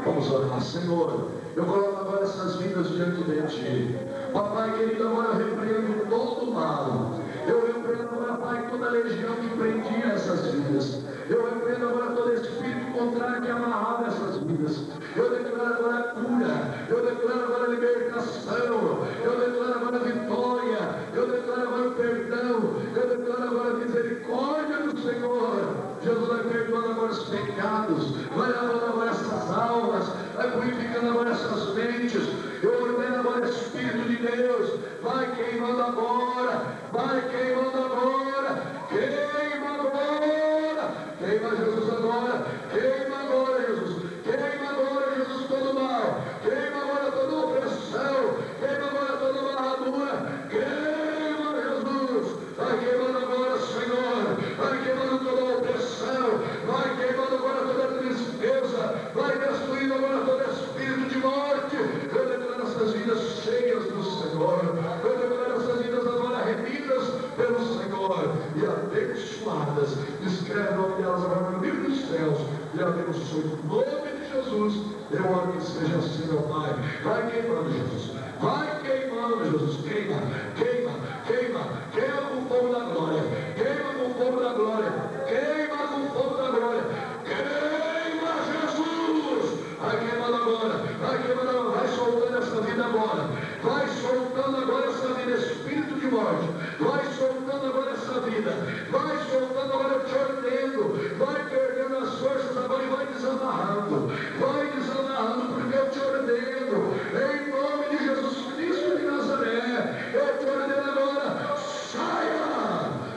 S4: Vamos orar. Senhor, eu coloco agora essas vidas diante de Ti. Papai querido, agora eu repreendo todo o mal. Eu repreendo agora, Pai, toda a legião que prendia essas vidas. Eu repreendo agora todo espírito contrário que amarrava essas vidas. Eu declaro agora cura. Eu declaro agora libertação. Eu declaro agora vitória. Eu declaro agora perdão. Eu declaro agora misericórdia do Senhor. Jesus vai perdoando agora os pecados. Vai lavando agora essas almas. Vai purificando agora essas mentes. Eu ordeno agora, Espírito de Deus, vai queimando agora, vai queimando agora, queima agora, queima Jesus agora, queima agora Jesus, queima agora Jesus todo mal, queima agora toda opressão, queima agora toda amarradura, queima Jesus, vai queimando agora, Senhor, vai queimando toda opressão, vai queimando agora toda tristeza, vai destruindo agora todo espírito de morte. Eu declaro essas vidas cheias do Senhor. Eu declaro essas vidas agora remidas pelo Senhor e abençoadas. Escreve o nome delas agora no livro dos céus e abençoe o nome de Jesus. Eu oro que seja assim, meu Pai. Vai queimando, Jesus. Vai queimando, Jesus. Queima, queima, queima. Queima com o fogo da glória. Queima com o fogo da glória. Queima com o fogo da glória. Queima, Jesus. Vai queimando agora. Vai queimando agora. Vai soltando essa vida agora. Vai soltando agora essa vida, espírito de morte. Vai soltando agora essa vida. Vai soltando agora, eu te ordeno. Vai perdendo as forças agora e vai desamarrando. Vai desamarrando, porque eu te ordeno. Em nome de Jesus Cristo de Nazaré. Eu te ordeno agora. Saia!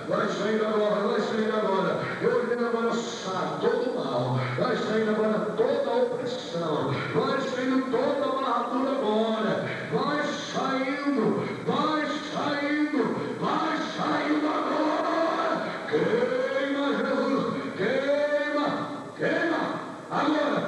S4: Vai saindo agora, vai saindo agora. Eu ordeno agora, sai todo mal. Vai saindo agora toda a opressão. Vai saindo toda a amarradura agora. Vai saindo, vai saindo, vai saindo agora. Queima, Jesus, queima, queima. Agora,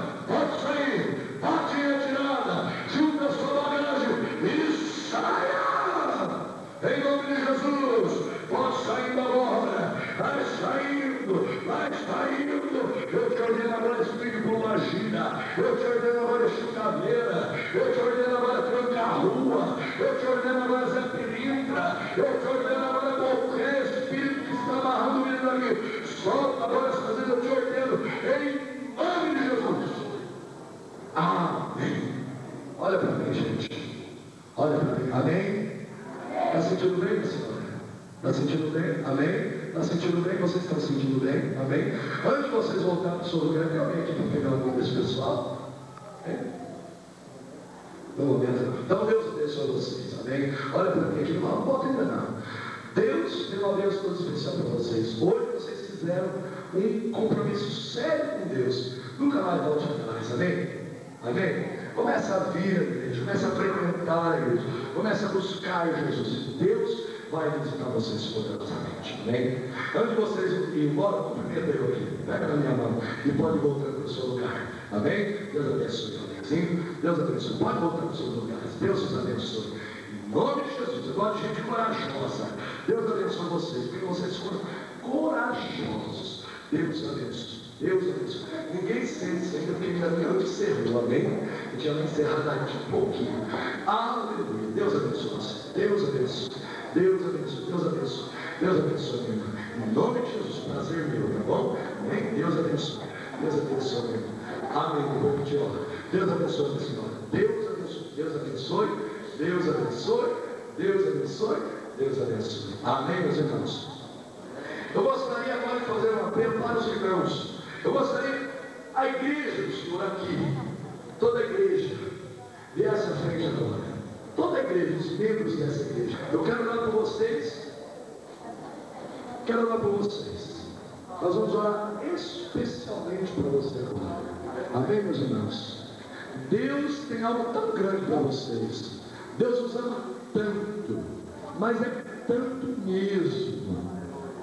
S4: eu te ordeno agora chucaveira, eu te ordeno agora tranca-rua, eu te ordeno agora Zé Pilintra, eu te ordeno agora qualquer espírito que está amarrando o menino ali, solta agora essa coisa, eu te ordeno, em nome de Jesus. Amém. Olha para mim, gente. Olha para mim. Amém? Está sentindo bem, minha senhora? Está sentindo bem? Amém? Está sentindo bem? Vocês estão sentindo bem? Amém? Antes de vocês voltarem para o seu lugar, tem alguém aqui para pegar o nome desse pessoal? Pelo menos. Então Deus abençoe vocês. Amém? Olha para mim aqui. Não pode ainda não. Deus tem uma bênção toda especial para vocês. Hoje vocês fizeram um compromisso sério com Deus. Nunca mais volte atrás. Amém? Amém? Começa a vir a igreja, começa a frequentar a igreja, começa a buscar Jesus. Deus vai visitar vocês poderosamente. Amém? Antes de vocês irem embora, cumprimenta eu aqui. Pega na minha mão e pode voltar para o seu lugar. Amém? Deus abençoe. Amém? Deus abençoe. Pode voltar para o seu lugar. Deus os abençoe. Em nome de Jesus. Eu gosto de gente corajosa. Deus abençoe vocês. Porque vocês foram corajosos. Deus abençoe. Deus abençoe. Ninguém sente ainda porque ainda não encerrou, amém? A gente já vai encerrar daqui um pouquinho. Aleluia. Deus abençoe você. Deus abençoe. Deus abençoe. Deus abençoe. Deus abençoe, meu irmão. Em nome de Jesus, prazer meu, tá bom? Amém? Deus abençoe. Deus abençoe, meu irmão. Amém. Vou pedir, ó. Deus abençoe, minha senhora. Deus abençoe. Deus abençoe. Deus abençoe. Deus abençoe. Deus abençoe. Amém, meus irmãos? Eu gostaria agora de fazer um apelo para os irmãos. Eu gostaria, a igreja do Senhor aqui, toda a igreja, viesse à frente agora. Toda a igreja, os membros dessa igreja. Eu quero orar por vocês. Quero orar por vocês. Nós vamos orar especialmente para você agora. Amém, meus irmãos? Deus tem algo tão grande para vocês. Deus os ama tanto, mas é tanto mesmo.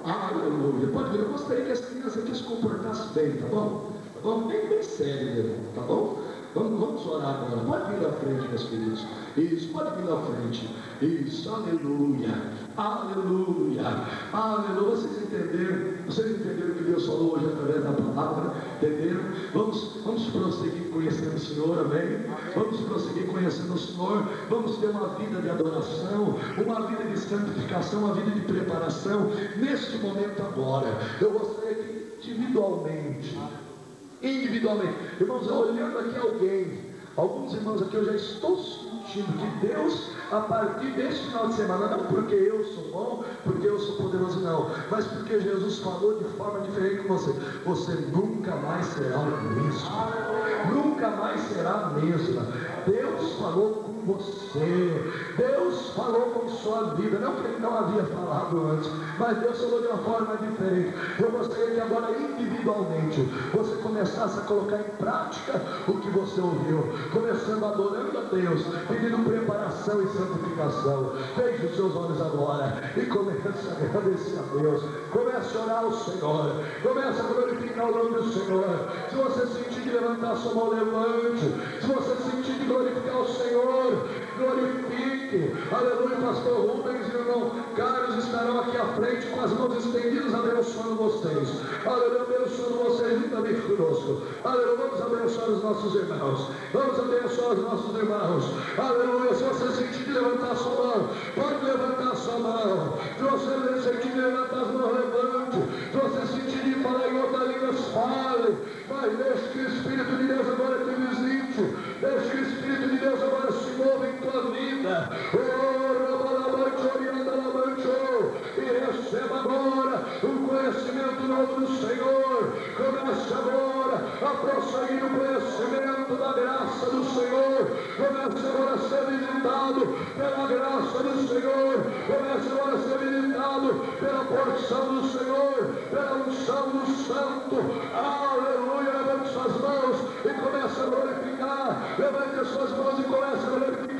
S4: Aleluia. Pode ver, eu gostaria que as crianças aqui se comportassem bem, tá bom? Tá bom? Bem sério mesmo, tá bom? Vamos orar agora. Pode vir à frente, meus queridos. Isso, pode vir à frente. Isso, aleluia. Aleluia. Aleluia. Vocês entenderam o que Deus falou hoje através da palavra? Entenderam? Vamos prosseguir conhecendo o Senhor, amém? Vamos prosseguir conhecendo o Senhor. Vamos ter uma vida de adoração, uma vida de santificação, uma vida de preparação. Neste momento agora, eu gostaria que individualmente, irmãos, olhando aqui alguns irmãos aqui, eu já estou sentindo que Deus, a partir deste final de semana, não porque eu sou bom, porque eu sou poderoso, não, mas porque Jesus falou de forma diferente com você. Você nunca mais será o mesmo. Nunca mais será a mesma. Deus falou com você. Deus falou com sua vida. Não que Ele não havia falado antes, mas Deus falou de uma forma diferente. Eu gostaria que agora, individualmente, você começasse a colocar em prática o que você ouviu. Começando adorando a Deus, pedindo preparação e santificação. Feche os seus olhos agora e comece a agradecer a Deus. Comece a orar ao Senhor. Comece a glorificar o nome do Senhor. Se você sentir de levantar sua mão, levante. Se você sentir de glorificar o Senhor, glorifique. Aleluia. Pastor Rubens e o irmão Carlos estarão aqui à frente com as mãos estendidas, abençoando vocês. Aleluia, abençoando vocês juntamente conosco. Aleluia, vamos abençoar os nossos irmãos. Vamos abençoar os nossos irmãos. Aleluia. Se você sentir de levantar sua mão, pode levantar sua mão. Se você sentir de levantar as mãos, levante. Se você sentir de falar em outra língua, fale. Mas deixe que o Espírito de Deus agora te visite. Deixe que o Espírito de Deus agora se mova em tua vida. E receba agora o conhecimento novo do Senhor. Comece agora a prosseguir o conhecimento da graça do Senhor. Comece agora a ser visitado pela graça do Senhor. Comece agora a ser visitado pela porção do Senhor, pela unção do Santo. Aleluia. Levante suas mãos e comece a glorificar. Levante as suas mãos e comece a glorificar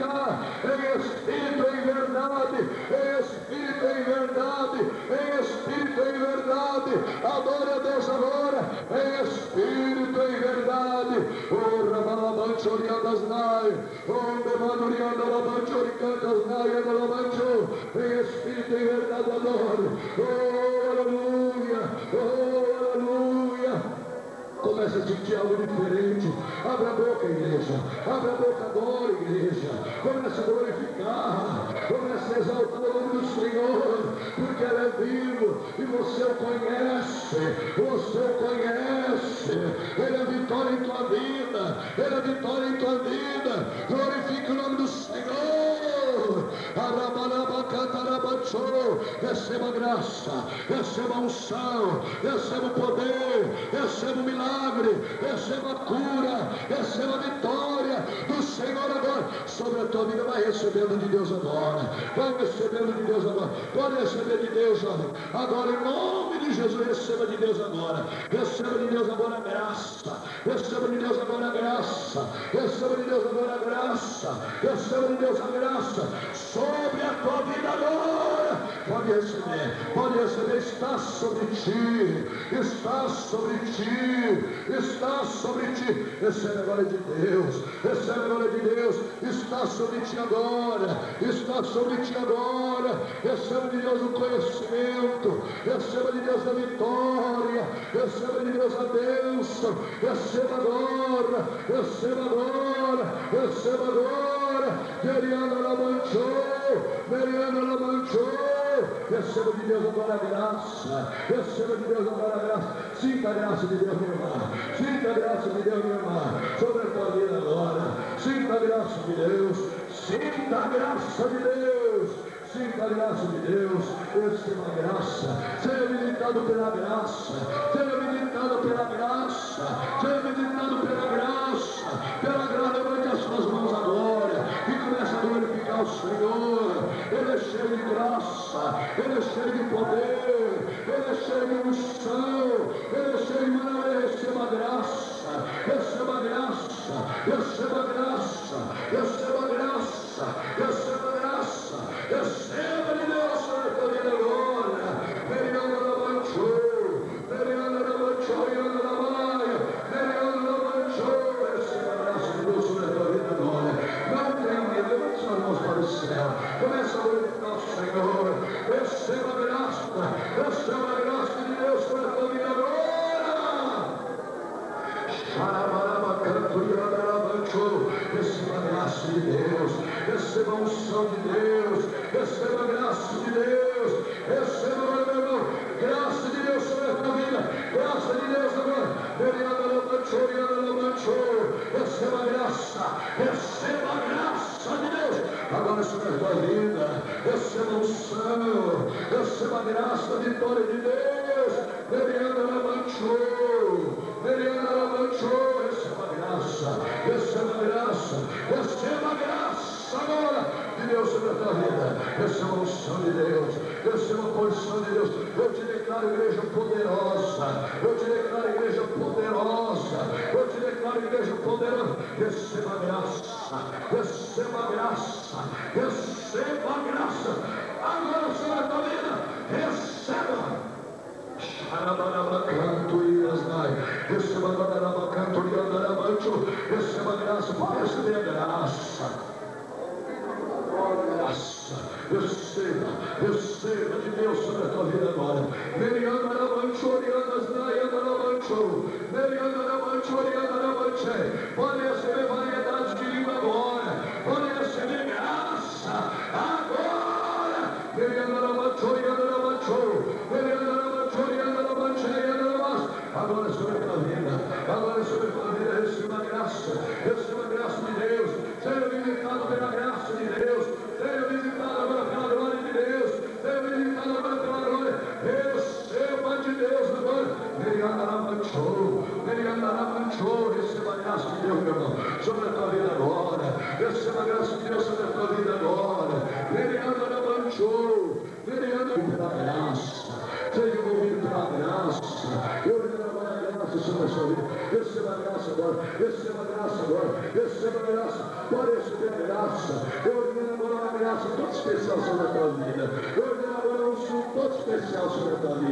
S4: em espírito e em verdade. Em espírito e em verdade. Em espírito e em verdade. Adore a Deus agora. Em espírito e em verdade. Oh, Rabalabante oriendas nai. Oh, Bemano orienda labante oriendas nai. Em espírito e em verdade adoro. Oh, aleluia. Oh, aleluia. Comece a sentir algo diferente. Abra a boca, igreja. Abra a boca agora, igreja. Comece a glorificar. Comece a exaltar o nome do Senhor. Porque Ele é vivo e você o conhece. Você o conhece. Ele é vitória em tua vida. Ele é vitória em tua vida. Glorifique o nome do Senhor. Receba graça, receba unção, receba o poder, receba o milagre, receba a cura, receba a vitória do Senhor agora sobre a tua vida. Vai recebendo de Deus agora, vai recebendo de Deus agora, pode receber de Deus agora, em nome de Jesus. Receba de Deus agora, receba de Deus agora a graça, receba de Deus agora a graça, receba de Deus agora a graça, receba de Deus a graça sobre a tua vida agora. Pode receber, está sobre ti, está sobre ti, está sobre ti. Recebe agora de Deus, recebe agora de Deus, está sobre ti agora, está sobre ti agora. Receba de Deus o conhecimento, receba de Deus a vitória, receba de Deus a bênção, receba agora, receba agora, receba agora. Meriana la manchou. Receba de Deus agora a graça, receba de Deus agora a graça. Sinta a graça de Deus, minha irmã, sinta a graça de Deus, minha irmã, sobre a tua vida agora. Sinta a graça de Deus, sinta a graça de Deus, sinta a graça de Deus. Receba a graça, seja visitado pela graça, seja visitado pela graça, seja visitado pela graça, pela graça. Levante as suas mãos agora e comece a glorificar o Senhor. Ele é cheio de graça, Ele é cheio de poder, Ele é cheio de unção, Ele é cheio de maravilha. Receba graça, receba graça, receba graça, receba graça, receba graça, receba de Deus sobre a tua vida agora. Meriana la manchou, Meriana la manchou, Meriana la maia, Meriana la manchou. Receba a graça de Deus sobre a tua vida agora. Não tenha medo, levante suas mãos para o céu, começa a glorificar o Senhor. Receba a graça de Deus sobre a tua vida agora. Receba a graça de Deus, receba a unção de Deus, receba a graça de Deus, receba, meu irmão, graça de Deus sobre a tua vida, graça de Deus agora. Receba a graça de Deus agora sobre a tua vida. Receba a unção, receba a graça, a vitória de Deus. Receba a graça, receba a graça, receba a graça agora de Deus sobre a tua vida. Receba a unção de Deus, receba a porção de Deus. Eu te declaro igreja poderosa, eu te declaro igreja poderosa, eu te declaro igreja poderosa. Receba a graça, receba a graça, receba a graça agora sobre a tua vida. Receba. Receba a graça, pode receber a graça. Receba de Deus sobre a tua vida agora. Pode receber variedade de língua agora. Pode receber graça agora. Agora sobre a tua vida, agora sobre a tua vida, receba a graça de Deus. Seja visitado pela graça de Deus, seja visitado agora pela glória de Deus, seja visitado agora pela glória. Receba de Deus agora. Receba a graça de Deus, meu irmão, sobre a tua vida agora. Receba a graça de Deus sobre a tua vida agora. Pela graça, seja envolvido pela graça. Eu sobre a sua vida. Receba a graça agora, receba a graça agora, receba a graça, pode receber a graça. Eu ordeno agora uma graça toda especial sobre a tua vida. Eu ordeno agora um sul todo especial sobre a tua vida.